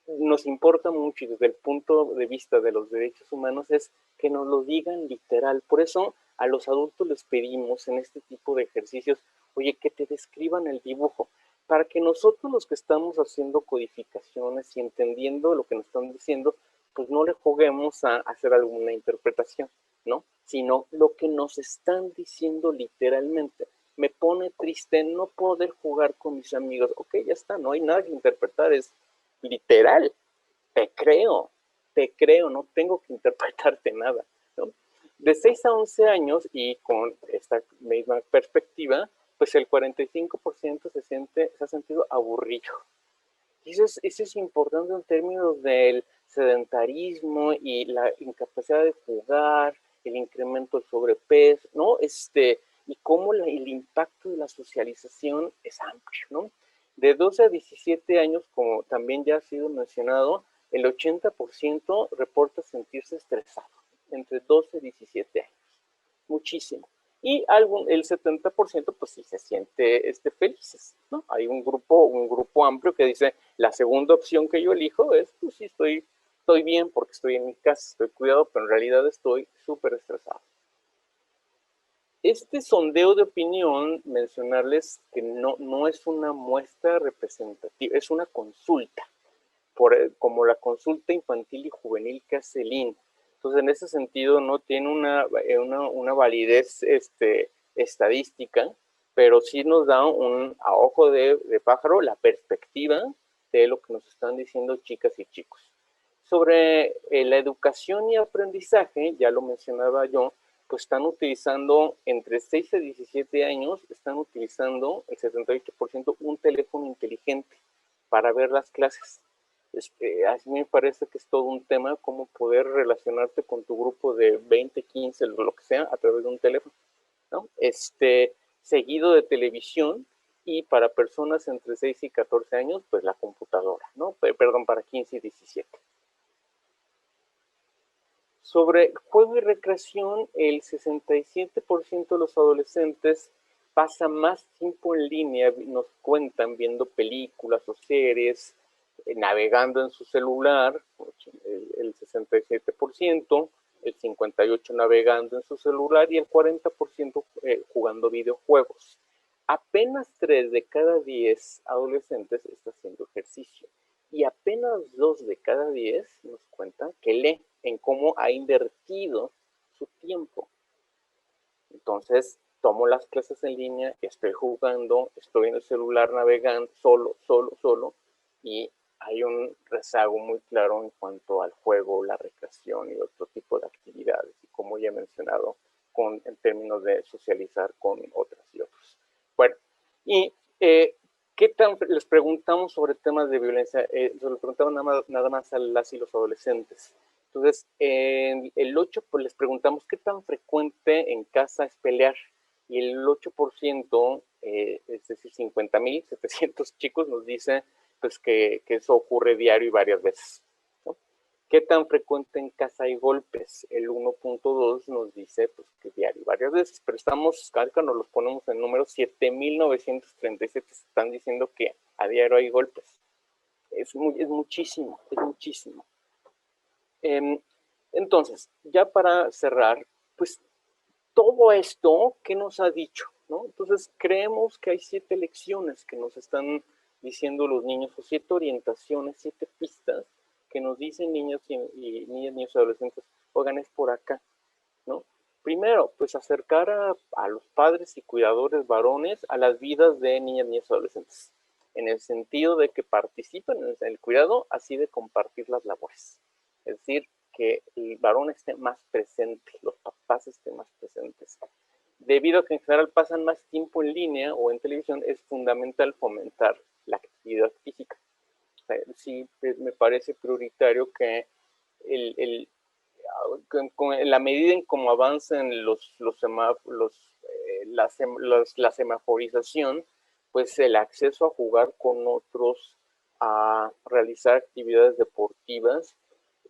nos importa mucho, y desde el punto de vista de los derechos humanos es que nos lo digan literal. Por eso a los adultos les pedimos en este tipo de ejercicios, oye, que te describan el dibujo, para que nosotros los que estamos haciendo codificaciones y entendiendo lo que nos están diciendo, pues no le juguemos a hacer alguna interpretación, ¿no? Sino lo que nos están diciendo literalmente. Me pone triste no poder jugar con mis amigos. Ok, ya está, no hay nada que interpretar, es literal. Te creo, no tengo que interpretarte nada, ¿no? De 6 a 11 años, y con esta misma perspectiva, pues el 45% se ha sentido aburrido. Y eso es importante en términos del sedentarismo y la incapacidad de jugar, el incremento del sobrepeso, ¿no? Y cómo el impacto de la socialización es amplio, ¿no? De 12 a 17 años, como también ya ha sido mencionado, el 80% reporta sentirse estresado, entre 12 y 17 años. Muchísimo. Y el 70% pues sí se siente felices, ¿no? Hay un grupo amplio que dice, la segunda opción que yo elijo es, pues sí, estoy bien porque estoy en mi casa, estoy cuidado, pero en realidad estoy súper estresado. Este sondeo de opinión, mencionarles que no es una muestra representativa, es una consulta, como la consulta infantil y juvenil que hace el INE. Entonces, en ese sentido, no tiene una validez estadística, pero sí nos da a ojo de pájaro la perspectiva de lo que nos están diciendo chicas y chicos. Sobre la educación y aprendizaje, ya lo mencionaba yo, pues están utilizando entre 6 a 17 años, están utilizando el 78% un teléfono inteligente para ver las clases. A mí me parece que es todo un tema cómo poder relacionarte con tu grupo de 20, 15, lo que sea, a través de un teléfono, ¿no? Seguido de televisión, y para personas entre 6 y 14 años, pues la computadora, ¿no? Perdón, para 15 y 17. Sobre juego y recreación, el 67% de los adolescentes pasa más tiempo en línea, nos cuentan, viendo películas o series, navegando en su celular, el 67%, el 58% navegando en su celular y el 40% jugando videojuegos. Apenas 3 de cada 10 adolescentes está haciendo ejercicio y apenas 2 de cada 10 nos cuentan que lee, en cómo ha invertido su tiempo. Entonces, tomo las clases en línea, estoy jugando, estoy en el celular navegando, solo, y hay un rezago muy claro en cuanto al juego, la recreación y otro tipo de actividades, y como ya he mencionado, en términos de socializar con otras y otros. Bueno, y les preguntamos sobre temas de violencia, se lo preguntamos nada más a las y los adolescentes. Entonces, el 8, pues les preguntamos qué tan frecuente en casa es pelear, y el 8%, es decir, 50,700 chicos nos dice pues que eso ocurre diario y varias veces, ¿no? ¿Qué tan frecuente en casa hay golpes? El 1.2 nos dice pues que diario y varias veces, pero cuando los ponemos en números, 7,937 están diciendo que a diario hay golpes. Es muchísimo, es muchísimo. Entonces, ya para cerrar, pues todo esto, ¿qué nos ha dicho? ¿No? Entonces, creemos que hay 7 lecciones que nos están diciendo los niños, o 7 orientaciones, 7 pistas que nos dicen niños y niños y adolescentes, oigan, es por acá, ¿no? Primero, pues acercar a los padres y cuidadores varones a las vidas de niñas, niños y adolescentes, en el sentido de que participen en el cuidado, así de compartir las labores. Es decir, que el varón esté más presente, los papás estén más presentes. Debido a que en general pasan más tiempo en línea o en televisión, es fundamental fomentar la actividad física. Sí, me parece prioritario que en la medida en cómo avancen la semaforización, pues el acceso a jugar con otros, a realizar actividades deportivas,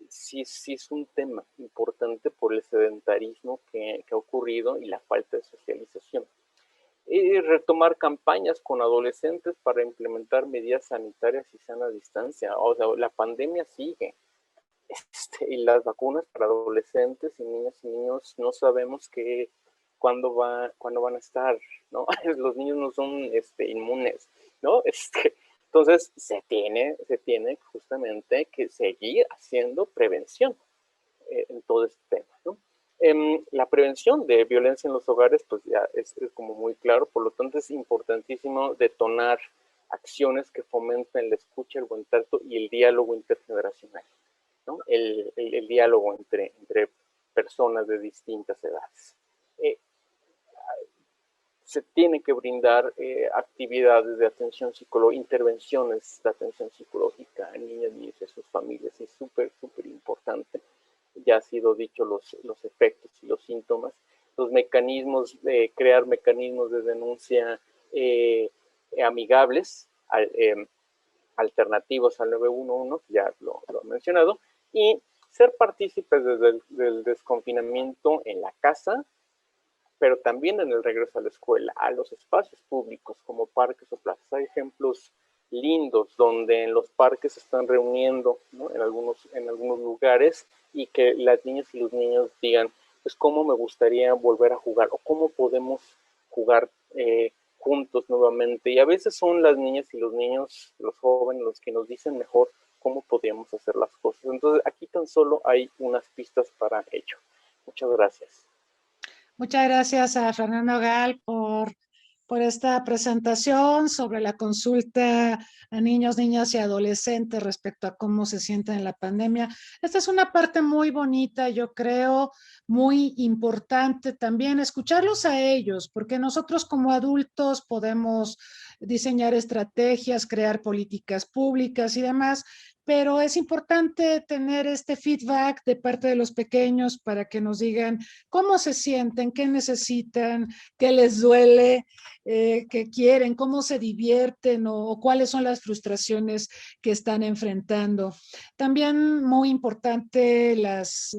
sí es un tema importante por el sedentarismo que ha ocurrido y la falta de socialización. Y retomar campañas con adolescentes para implementar medidas sanitarias y sana distancia. O sea, la pandemia sigue. Y las vacunas para adolescentes y niños no sabemos cuándo van a estar, ¿no? Los niños no son inmunes, ¿no? Entonces se tiene justamente que seguir haciendo prevención en todo este tema, ¿no? La prevención de violencia en los hogares, pues ya es como muy claro, por lo tanto es importantísimo detonar acciones que fomenten la escucha, el buen trato y el diálogo intergeneracional, ¿no? El diálogo entre personas de distintas edades. se tiene que brindar actividades de atención psicológica, intervenciones de atención psicológica a niñas, niños y a sus familias. Es súper, súper importante. Ya ha sido dicho los efectos y los síntomas. Los mecanismos, crear mecanismos de denuncia amigables, alternativos al 911, ya lo he mencionado, y ser partícipes desde el desconfinamiento en la casa, pero también en el regreso a la escuela, a los espacios públicos como parques o plazas. Hay ejemplos lindos donde en los parques se están reuniendo, ¿no? en algunos lugares, y que las niñas y los niños digan, pues cómo me gustaría volver a jugar o cómo podemos jugar juntos nuevamente. Y a veces son las niñas y los niños, los jóvenes, los que nos dicen mejor cómo podríamos hacer las cosas. Entonces aquí tan solo hay unas pistas para ello. Muchas gracias. Muchas gracias a Fernando Gal por esta presentación sobre la consulta a niños, niñas y adolescentes respecto a cómo se sienten en la pandemia. Esta es una parte muy bonita, yo creo, muy importante también escucharlos a ellos, porque nosotros como adultos podemos diseñar estrategias, crear políticas públicas y demás, pero es importante tener este feedback de parte de los pequeños para que nos digan cómo se sienten, qué necesitan, qué les duele, qué quieren, cómo se divierten o cuáles son las frustraciones que están enfrentando. También muy importante las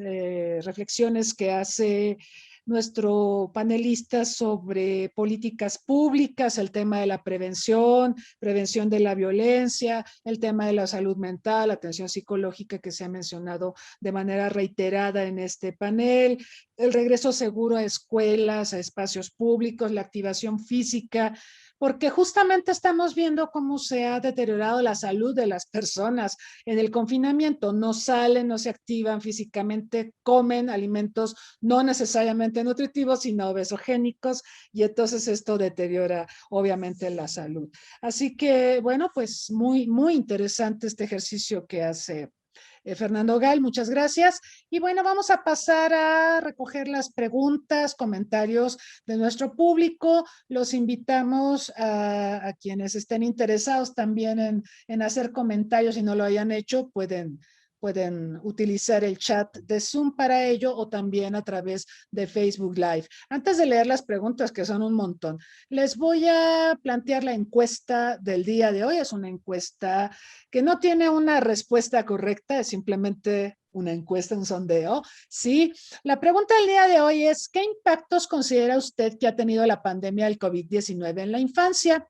reflexiones que hace nuestro panelista sobre políticas públicas, el tema de la prevención de la violencia, el tema de la salud mental, la atención psicológica que se ha mencionado de manera reiterada en este panel, el regreso seguro a escuelas, a espacios públicos, la activación física, porque justamente estamos viendo cómo se ha deteriorado la salud de las personas en el confinamiento. No salen, no se activan físicamente, comen alimentos no necesariamente nutritivos, sino obesogénicos, y entonces esto deteriora obviamente la salud. Así que, bueno, pues muy, muy interesante este ejercicio que hace Fernando Gal, muchas gracias. Y bueno, vamos a pasar a recoger las preguntas, comentarios de nuestro público. Los invitamos a quienes estén interesados también en hacer comentarios. Si no lo hayan hecho, pueden utilizar el chat de Zoom para ello o también a través de Facebook Live. Antes de leer las preguntas, que son un montón, les voy a plantear la encuesta del día de hoy. Es una encuesta que no tiene una respuesta correcta, es simplemente una encuesta, un sondeo. Sí, la pregunta del día de hoy es, ¿qué impactos considera usted que ha tenido la pandemia del COVID-19 en la infancia?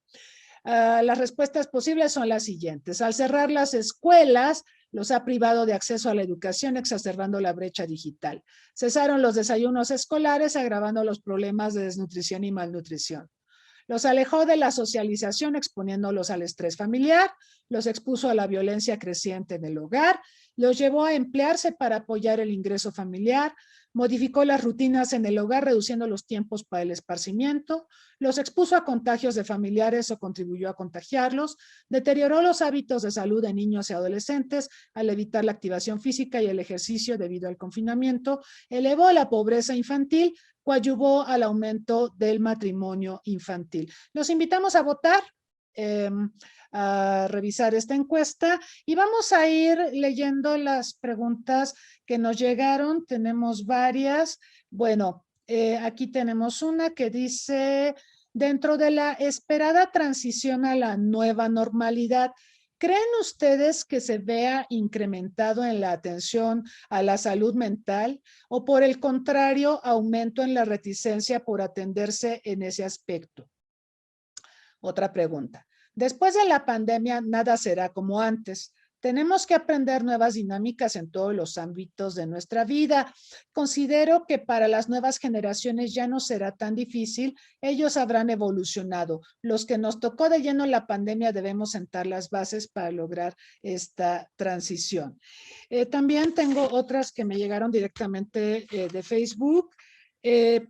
Las respuestas posibles son las siguientes. Al cerrar las escuelas, los ha privado de acceso a la educación, exacerbando la brecha digital. Cesaron los desayunos escolares, agravando los problemas de desnutrición y malnutrición. Los alejó de la socialización, exponiéndolos al estrés familiar, los expuso a la violencia creciente en el hogar, los llevó a emplearse para apoyar el ingreso familiar, modificó las rutinas en el hogar, reduciendo los tiempos para el esparcimiento, los expuso a contagios de familiares o contribuyó a contagiarlos, deterioró los hábitos de salud de niños y adolescentes al evitar la activación física y el ejercicio debido al confinamiento, elevó la pobreza infantil, coadyuvó al aumento del matrimonio infantil. Los invitamos a votar, a revisar esta encuesta y vamos a ir leyendo las preguntas que nos llegaron. Tenemos varias. Bueno, aquí tenemos una que dice, dentro de la esperada transición a la nueva normalidad, ¿creen ustedes que se vea incrementado en la atención a la salud mental o por el contrario, aumento en la reticencia por atenderse en ese aspecto? Otra pregunta. Después de la pandemia, nada será como antes. Tenemos que aprender nuevas dinámicas en todos los ámbitos de nuestra vida. Considero que para las nuevas generaciones ya no será tan difícil. Ellos habrán evolucionado. Los que nos tocó de lleno la pandemia debemos sentar las bases para lograr esta transición. También tengo otras que me llegaron directamente de Facebook.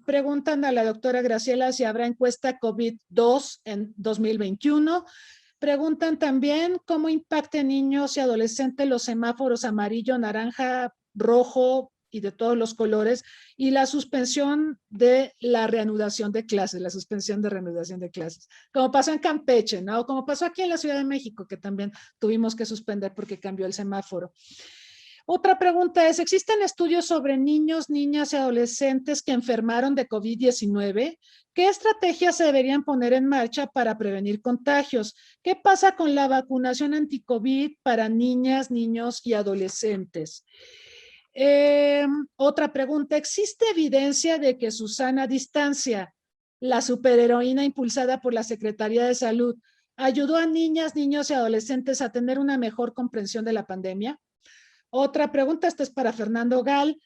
Preguntan a la doctora Graciela si habrá encuesta COVID-2 en 2021. Preguntan también cómo impacta en niños y adolescentes los semáforos amarillo, naranja, rojo, y de todos los colores, y la suspensión de la reanudación de clases, la suspensión de reanudación de clases, como pasó en Campeche, ¿no? Como pasó aquí en la Ciudad de México, que también tuvimos que suspender porque cambió el semáforo. Otra pregunta es, ¿existen estudios sobre niños, niñas y adolescentes que enfermaron de COVID-19? ¿Qué estrategias se deberían poner en marcha para prevenir contagios? ¿Qué pasa con la vacunación anti-COVID para niñas, niños y adolescentes? Otra pregunta, ¿existe evidencia de que Susana Distancia, la superheroína impulsada por la Secretaría de Salud, ayudó a niñas, niños y adolescentes a tener una mejor comprensión de la pandemia? Otra pregunta, esta es para Fernando Gal.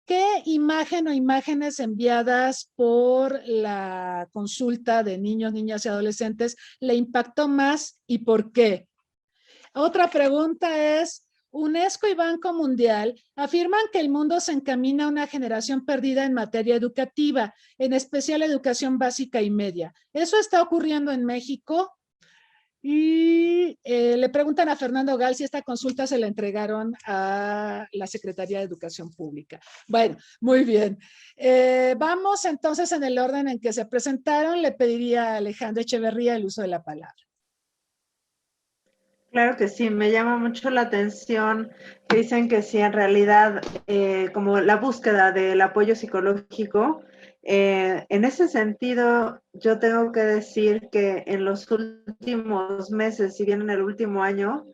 ¿Qué imagen o imágenes enviadas por la consulta de niños, niñas y adolescentes le impactó más y por qué? Otra pregunta es, UNESCO y Banco Mundial afirman que el mundo se encamina a una generación perdida en materia educativa, en especial educación básica y media. ¿Eso está ocurriendo en México? Y le preguntan a Fernando Gal si esta consulta se la entregaron a la Secretaría de Educación Pública. Bueno, muy bien. Vamos entonces en el orden en que se presentaron. Le pediría a Alejandra Echeverría el uso de la palabra. Claro que sí, me llama mucho la atención que dicen que sí, en realidad, como la búsqueda del apoyo psicológico, en ese sentido, yo tengo que decir que en los últimos meses, si bien en el último año,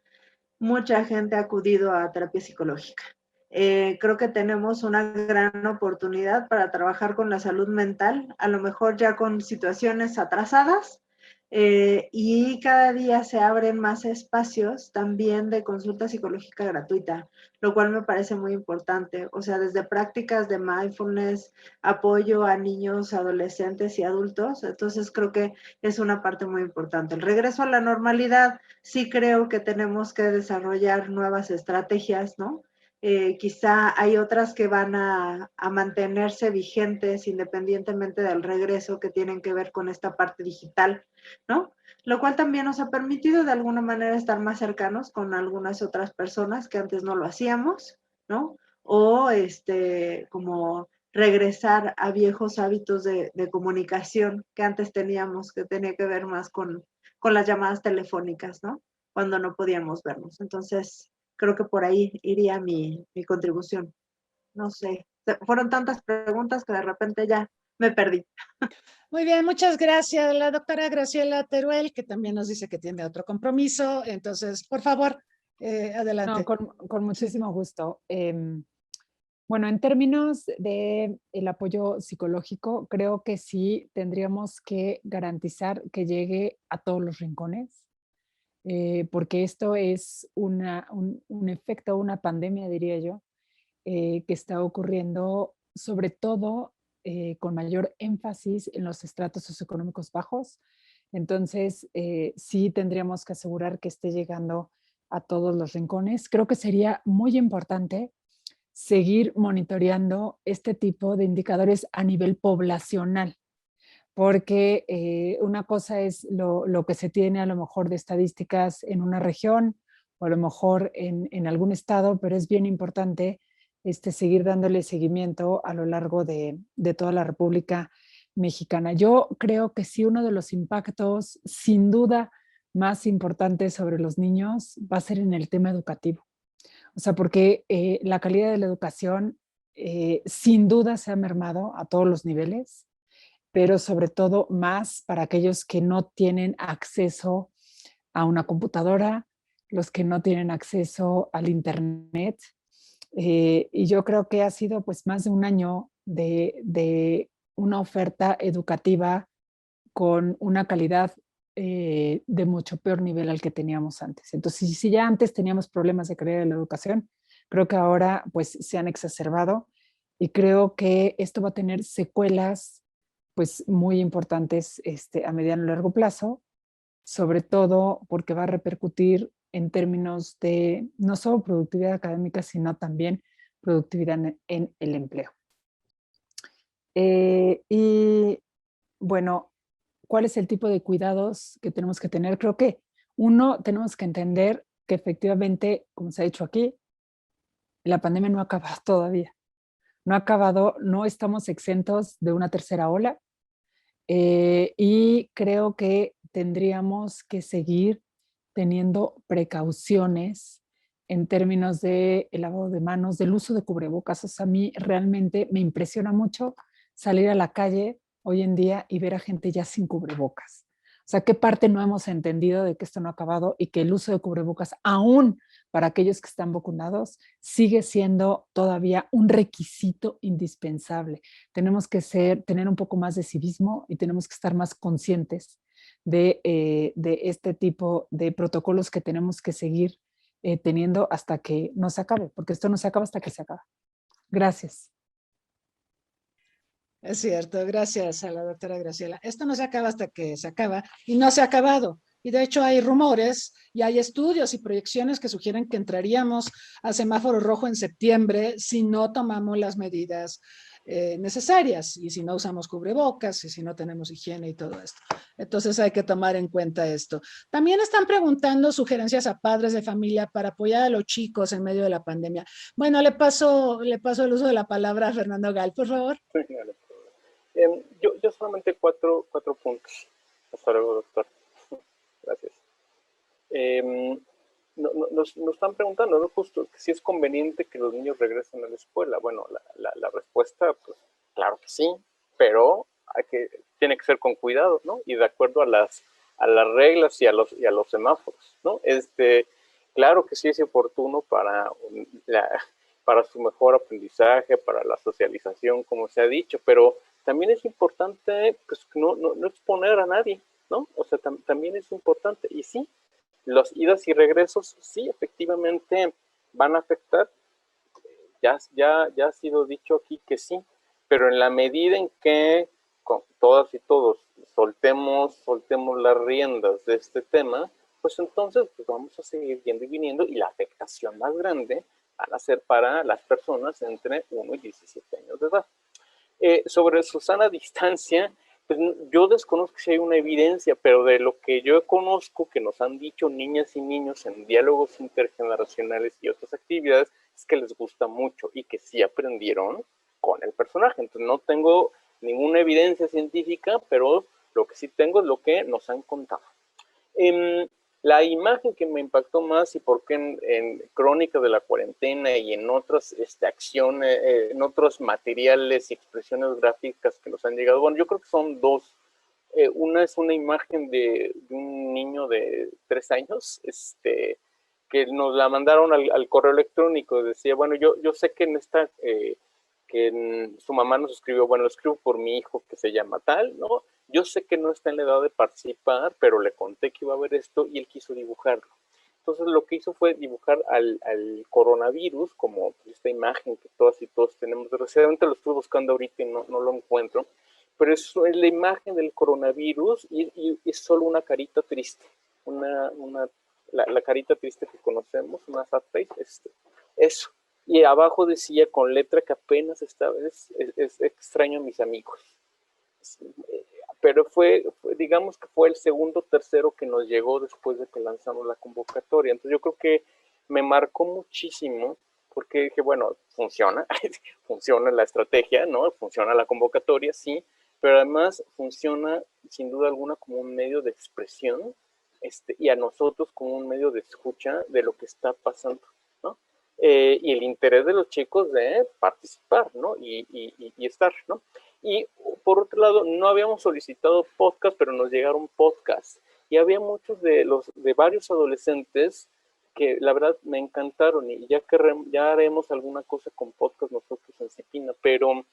mucha gente ha acudido a terapia psicológica. Creo que tenemos una gran oportunidad para trabajar con la salud mental, a lo mejor ya con situaciones atrasadas, y cada día se abren más espacios también de consulta psicológica gratuita, lo cual me parece muy importante. O sea, desde prácticas de mindfulness, apoyo a niños, adolescentes y adultos. Entonces creo que es una parte muy importante. El regreso a la normalidad, sí creo que tenemos que desarrollar nuevas estrategias, ¿no? Quizá hay otras que van a mantenerse vigentes independientemente del regreso, que tienen que ver con esta parte digital, ¿no? Lo cual también nos ha permitido de alguna manera estar más cercanos con algunas otras personas que antes no lo hacíamos, ¿no? O como regresar a viejos hábitos de comunicación que antes teníamos, que tenía que ver más con las llamadas telefónicas, ¿no? Cuando no podíamos vernos. Entonces, creo que por ahí iría mi contribución. No sé, fueron tantas preguntas que de repente ya me perdí. Muy bien, muchas gracias. La doctora Graciela Teruel, que también nos dice que tiene otro compromiso. Entonces, por favor, adelante. No, con muchísimo gusto. Bueno, en términos de el apoyo psicológico, creo que sí tendríamos que garantizar que llegue a todos los rincones, porque esto es un efecto, una pandemia, diría yo, que está ocurriendo sobre todo con mayor énfasis en los estratos socioeconómicos bajos. Entonces, sí tendríamos que asegurar que esté llegando a todos los rincones. Creo que sería muy importante seguir monitoreando este tipo de indicadores a nivel poblacional, porque una cosa es lo que se tiene a lo mejor de estadísticas en una región o a lo mejor en algún estado, pero es bien importante seguir dándole seguimiento a lo largo de toda la República Mexicana. Yo creo que sí, uno de los impactos sin duda más importantes sobre los niños va a ser en el tema educativo. O sea, porque la calidad de la educación sin duda se ha mermado a todos los niveles, pero sobre todo más para aquellos que no tienen acceso a una computadora, los que no tienen acceso al internet. Y yo creo que ha sido pues más de un año de una oferta educativa con una calidad de mucho peor nivel al que teníamos antes. Entonces, si ya antes teníamos problemas de calidad de la educación, creo que ahora pues se han exacerbado y creo que esto va a tener secuelas pues muy importantes a mediano y largo plazo, sobre todo porque va a repercutir en términos de no solo productividad académica, sino también productividad en el empleo. Y bueno, ¿cuál es el tipo de cuidados que tenemos que tener? Creo que uno, tenemos que entender que efectivamente, como se ha dicho aquí, la pandemia no ha acabado todavía. no ha acabado, no estamos exentos de una tercera ola y creo que tendríamos que seguir teniendo precauciones en términos de el lavado de manos, del uso de cubrebocas. O sea, a mí realmente me impresiona mucho salir a la calle hoy en día y ver a gente ya sin cubrebocas. O sea, ¿qué parte no hemos entendido de que esto no ha acabado y que el uso de cubrebocas, aún para aquellos que están vacunados, sigue siendo todavía un requisito indispensable? Tenemos que tener un poco más de civismo y tenemos que estar más conscientes de este tipo de protocolos que tenemos que seguir teniendo hasta que no se acabe, porque esto no se acaba hasta que se acaba. Gracias. Es cierto, gracias a la doctora Graciela. Esto no se acaba hasta que se acaba y no se ha acabado. Y de hecho hay rumores y hay estudios y proyecciones que sugieren que entraríamos a semáforo rojo en septiembre si no tomamos las medidas necesarias y si no usamos cubrebocas y si no tenemos higiene y todo esto. Entonces hay que tomar en cuenta esto. También están preguntando sugerencias a padres de familia para apoyar a los chicos en medio de la pandemia. Bueno, le paso el uso de la palabra a Fernando Gal, por favor. Yo solamente cuatro puntos. Hasta luego, doctor. Gracias. Nos están preguntando, ¿no? Justo si es conveniente que los niños regresen a la escuela. Bueno, la respuesta, pues, claro que sí, pero tiene que ser con cuidado, ¿no? Y de acuerdo a las reglas y a los semáforos, ¿no? Claro que sí es oportuno para su mejor aprendizaje, para la socialización, como se ha dicho, pero también es importante, pues, no exponer a nadie, ¿no? O sea, también es importante, y sí, los idas y regresos sí efectivamente van a afectar, ya ha sido dicho aquí que sí, pero en la medida en que todas y todos soltemos las riendas de este tema, pues entonces pues vamos a seguir yendo y viniendo, y la afectación más grande van a ser para las personas entre 1 y 17 años de edad. Sobre su sana distancia, pues yo desconozco si hay una evidencia, pero de lo que yo conozco que nos han dicho niñas y niños en diálogos intergeneracionales y otras actividades, es que les gusta mucho y que sí aprendieron con el personaje. Entonces no tengo ninguna evidencia científica, pero lo que sí tengo es lo que nos han contado. La imagen que me impactó más, y porque en Crónica de la Cuarentena y en otras acciones, en otros materiales y expresiones gráficas que nos han llegado, bueno, yo creo que son dos. Una es una imagen de un niño de 3 años, que nos la mandaron al correo electrónico. Decía, bueno, yo sé que su mamá nos escribió, bueno, lo escribo por mi hijo que se llama tal, ¿no? Yo sé que no está en la edad de participar, pero le conté que iba a haber esto y él quiso dibujarlo. Entonces lo que hizo fue dibujar al coronavirus, como esta imagen que todas y todos tenemos. Desgraciadamente lo estoy buscando ahorita y no lo encuentro, pero es la imagen del coronavirus y es solo una carita triste, la carita triste que conocemos, una sad face, eso. Y abajo decía con letra que apenas esta vez es extraño a mis amigos. Pero digamos que fue el segundo o tercero que nos llegó después de que lanzamos la convocatoria. Entonces yo creo que me marcó muchísimo, porque dije, bueno, funciona, funciona la estrategia, ¿no? Funciona la convocatoria, sí, pero además funciona sin duda alguna como un medio de expresión, y a nosotros como un medio de escucha de lo que está pasando, ¿no? Y el interés de los chicos de participar, ¿no? Y estar, ¿no? Y por otro lado, no habíamos solicitado podcast, pero nos llegaron podcasts. Y había muchos de varios adolescentes que la verdad me encantaron, y ya haremos alguna cosa con podcast nosotros en Cipina, pero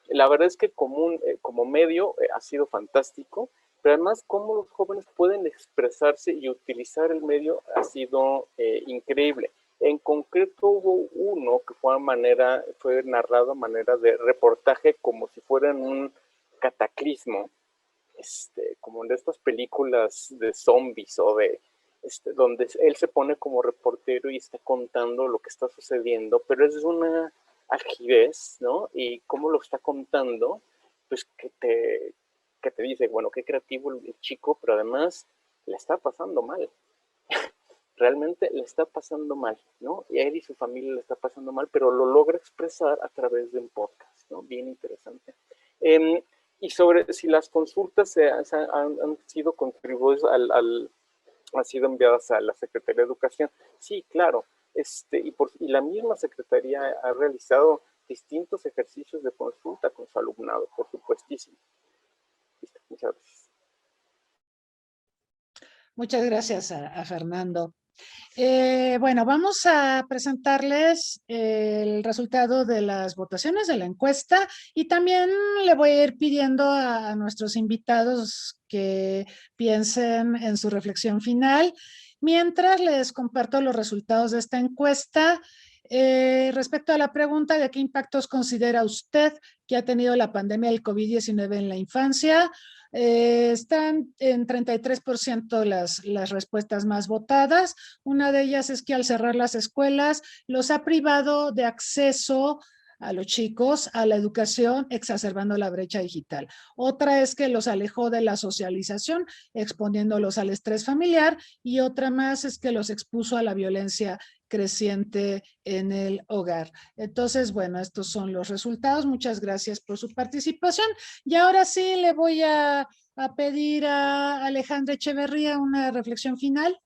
la verdad es que como medio ha sido fantástico, pero además cómo los jóvenes pueden expresarse y utilizar el medio ha sido increíble. En concreto hubo uno que fue narrado a manera de reportaje, como si fuera un cataclismo, como de estas películas de zombies o donde él se pone como reportero y está contando lo que está sucediendo, pero es una algidez, ¿no? Y cómo lo está contando, pues que te dice, bueno, qué creativo el chico, pero además le está pasando mal. realmente le está pasando mal, ¿no? Y a él y su familia le está pasando mal, pero lo logra expresar a través de un podcast, ¿no? Bien interesante. Y sobre si las consultas han sido contribuidas han sido enviadas a la Secretaría de Educación, sí, claro, y la misma Secretaría ha realizado distintos ejercicios de consulta con su alumnado, por supuestísimo. Listo, muchas gracias. Muchas gracias a Fernando. Bueno, vamos a presentarles el resultado de las votaciones de la encuesta y también le voy a ir pidiendo a nuestros invitados que piensen en su reflexión final. Mientras les comparto los resultados de esta encuesta, respecto a la pregunta de qué impactos considera usted que ha tenido la pandemia del COVID-19 en la infancia, están en 33% las respuestas más votadas. Una de ellas es que al cerrar las escuelas los ha privado de acceso a los chicos a la educación, exacerbando la brecha digital. Otra es que los alejó de la socialización, exponiéndolos al estrés familiar, y otra más es que los expuso a la violencia creciente en el hogar. Entonces, bueno, estos son los resultados. Muchas gracias por su participación. Y ahora sí le voy a pedir a Alejandra Echeverría una reflexión final.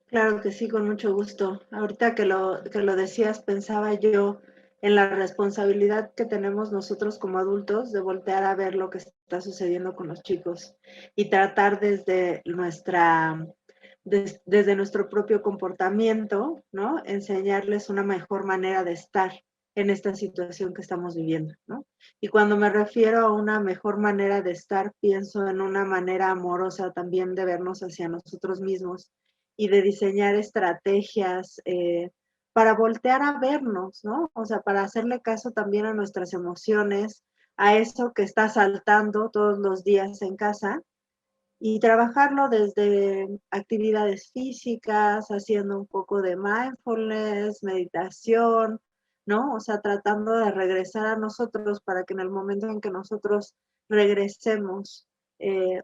Claro que sí, con mucho gusto. Ahorita que lo decías, pensaba yo en la responsabilidad que tenemos nosotros como adultos de voltear a ver lo que está sucediendo con los chicos y tratar desde nuestro propio comportamiento, ¿no? Enseñarles una mejor manera de estar en esta situación que estamos viviendo, ¿no? Y cuando me refiero a una mejor manera de estar, pienso en una manera amorosa también de vernos hacia nosotros mismos y de diseñar estrategias para voltear a vernos, ¿no? O sea, para hacerle caso también a nuestras emociones, a eso que está saltando todos los días en casa, y trabajarlo desde actividades físicas, haciendo un poco de mindfulness, meditación, ¿no? O sea, tratando de regresar a nosotros para que en el momento en que nosotros regresemos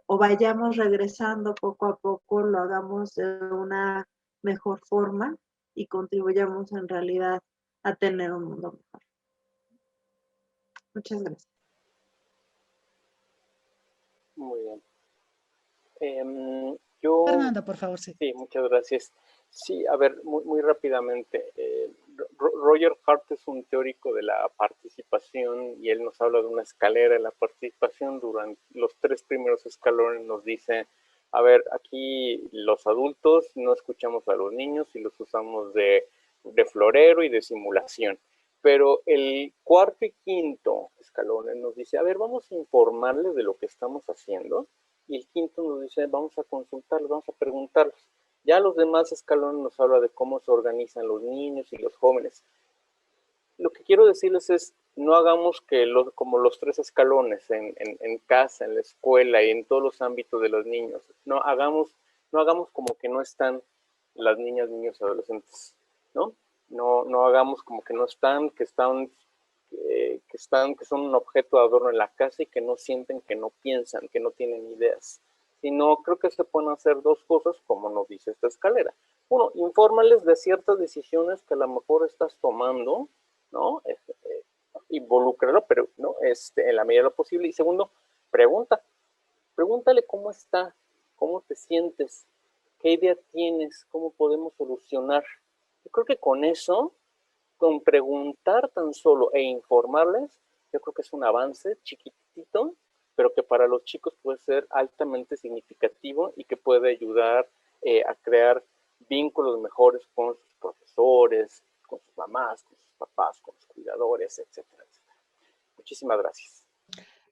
o vayamos regresando poco a poco, lo hagamos de una mejor forma y contribuyamos en realidad a tener un mundo mejor. Muchas gracias. Muy bien. Fernando, por favor, sí. Sí, muchas gracias. Sí, a ver, muy rápidamente. Roger Hart es un teórico de la participación y él nos habla de una escalera de la participación. Durante los 3 primeros escalones nos dice, a ver, aquí los adultos no escuchamos a los niños y los usamos de florero y de simulación. Pero el 4º y 5º escalones nos dice, a ver, vamos a informarles de lo que estamos haciendo. Y el 5º nos dice, vamos a consultarlos, vamos a preguntarlos. Ya los demás escalones nos habla de cómo se organizan los niños y los jóvenes. Lo que quiero decirles es, no hagamos como los 3 escalones en casa, en la escuela y en todos los ámbitos de los niños. No hagamos como que no están las niñas, niños, adolescentes, ¿no? No hagamos como que no están, que son un objeto de adorno en la casa y que no sienten, que no piensan, que no tienen ideas. Sino creo que se pueden hacer 2 cosas, como nos dice esta escalera. Uno, infórmales de ciertas decisiones que a lo mejor estás tomando, ¿no? Involúcralo, pero ¿no? En la medida de lo posible. Y segundo, pregúntale cómo está, cómo te sientes, qué idea tienes, cómo podemos solucionar. Yo creo que con eso, con preguntar tan solo e informarles, yo creo que es un avance chiquitito, pero que para los chicos puede ser altamente significativo y que puede ayudar a crear vínculos mejores con sus profesores, con sus mamás, con sus papás, con sus cuidadores, etcétera, etcétera. Muchísimas gracias.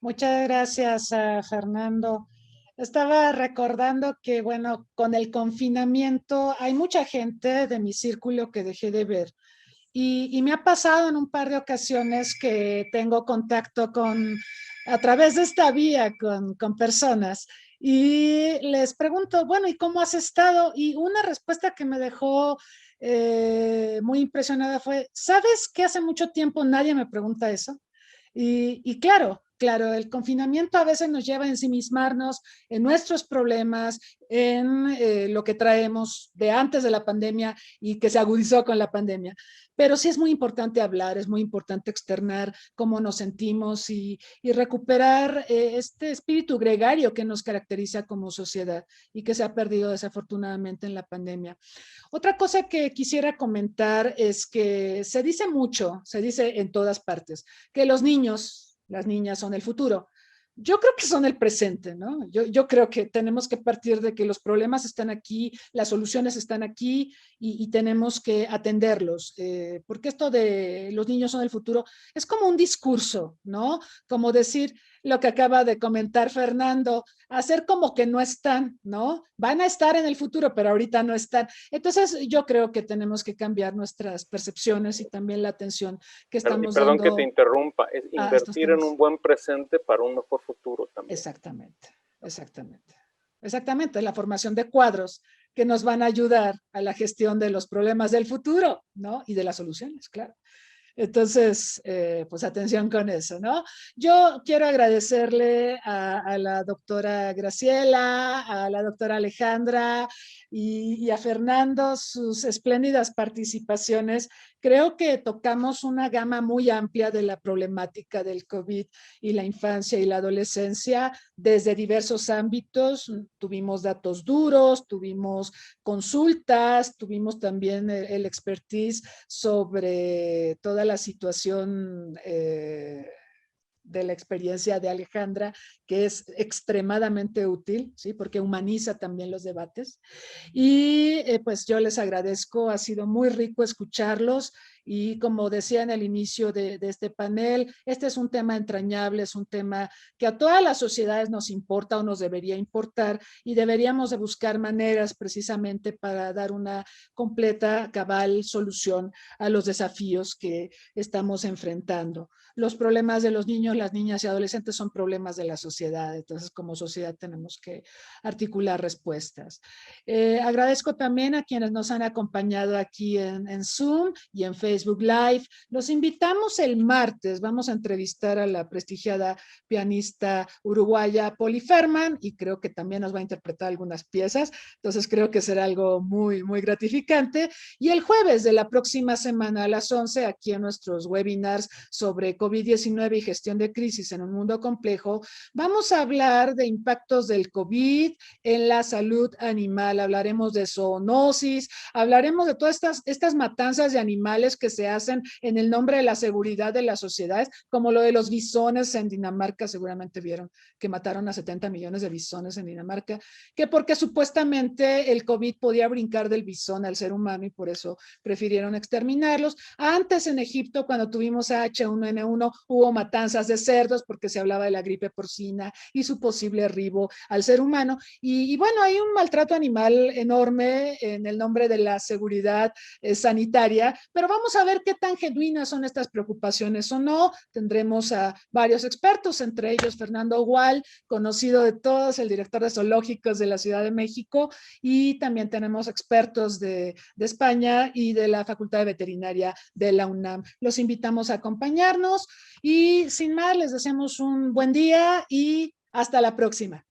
Muchas gracias, Fernando. Estaba recordando que, bueno, con el confinamiento hay mucha gente de mi círculo que dejé de ver. Y me ha pasado en un par de ocasiones que tengo contacto a través de esta vía con personas y les pregunto, bueno, ¿y cómo has estado? Y una respuesta que me dejó muy impresionada fue, ¿sabes que hace mucho tiempo nadie me pregunta eso? Y claro, Claro, el confinamiento a veces nos lleva a ensimismarnos en nuestros problemas, en lo que traemos de antes de la pandemia y que se agudizó con la pandemia. Pero sí es muy importante hablar, es muy importante externar cómo nos sentimos y recuperar este espíritu gregario que nos caracteriza como sociedad y que se ha perdido desafortunadamente en la pandemia. Otra cosa que quisiera comentar es que se dice mucho, se dice en todas partes, que los niños, las niñas son el futuro. Yo creo que son el presente, ¿no? Yo creo que tenemos que partir de que los problemas están aquí, las soluciones están aquí y tenemos que atenderlos, porque esto de los niños son el futuro es como un discurso, ¿no? Como decir lo que acaba de comentar Fernando, hacer como que no están, ¿no? Van a estar en el futuro, pero ahorita no están. Entonces yo creo que tenemos que cambiar nuestras percepciones y también la atención que estamos Perdón dando que te interrumpa, es a estos invertir en temas. un buen presente para un mejor futuro también. Exactamente, exactamente. Exactamente, la formación de cuadros que nos van a ayudar a la gestión de los problemas del futuro, ¿no? Y de las soluciones, claro. Entonces, pues atención con eso, ¿no? Yo quiero agradecerle a la doctora Graciela, a la doctora Alejandra y a Fernando sus espléndidas participaciones. Creo que tocamos una gama muy amplia de la problemática del COVID y la infancia y la adolescencia desde diversos ámbitos. Tuvimos datos duros, tuvimos consultas, tuvimos también el expertise sobre toda la situación de la experiencia de Alejandra, que es extremadamente útil, ¿sí? Porque humaniza también los debates. Y pues yo les agradezco, ha sido muy rico escucharlos y como decía en el inicio de este panel, este es un tema entrañable, es un tema que a todas las sociedades nos importa o nos debería importar y deberíamos de buscar maneras precisamente para dar una completa, cabal solución a los desafíos que estamos enfrentando. Los problemas de los niños, las niñas y adolescentes son problemas de la sociedad, entonces como sociedad tenemos que articular respuestas. Agradezco también a quienes nos han acompañado aquí en Zoom y en Facebook Live. Los invitamos el martes, vamos a entrevistar a la prestigiada pianista uruguaya Polly Ferman y creo que también nos va a interpretar algunas piezas, entonces creo que será algo muy, muy gratificante. Y el jueves de la próxima semana a las 11, aquí en nuestros webinars sobre COVID-19 y gestión de crisis en un mundo complejo, vamos a hablar de impactos del COVID en la salud animal, hablaremos de zoonosis, hablaremos de todas estas matanzas de animales que se hacen en el nombre de la seguridad de las sociedades, como lo de los bisones en Dinamarca, seguramente vieron que mataron a 70 millones de bisones en Dinamarca, que porque supuestamente el COVID podía brincar del bisón al ser humano y por eso prefirieron exterminarlos. Antes en Egipto, cuando tuvimos H1N1, hubo matanzas de cerdos porque se hablaba de la gripe porcina y su posible arribo al ser humano. Y bueno, hay un maltrato animal enorme en el nombre de la seguridad sanitaria, pero vamos a ver qué tan genuinas son estas preocupaciones o no. Tendremos a varios expertos, entre ellos Fernando Gual, conocido de todos, el director de zoológicos de la Ciudad de México, y también tenemos expertos de España y de la Facultad de Veterinaria de la UNAM. Los invitamos a acompañarnos y sin más les deseamos un buen día y hasta la próxima.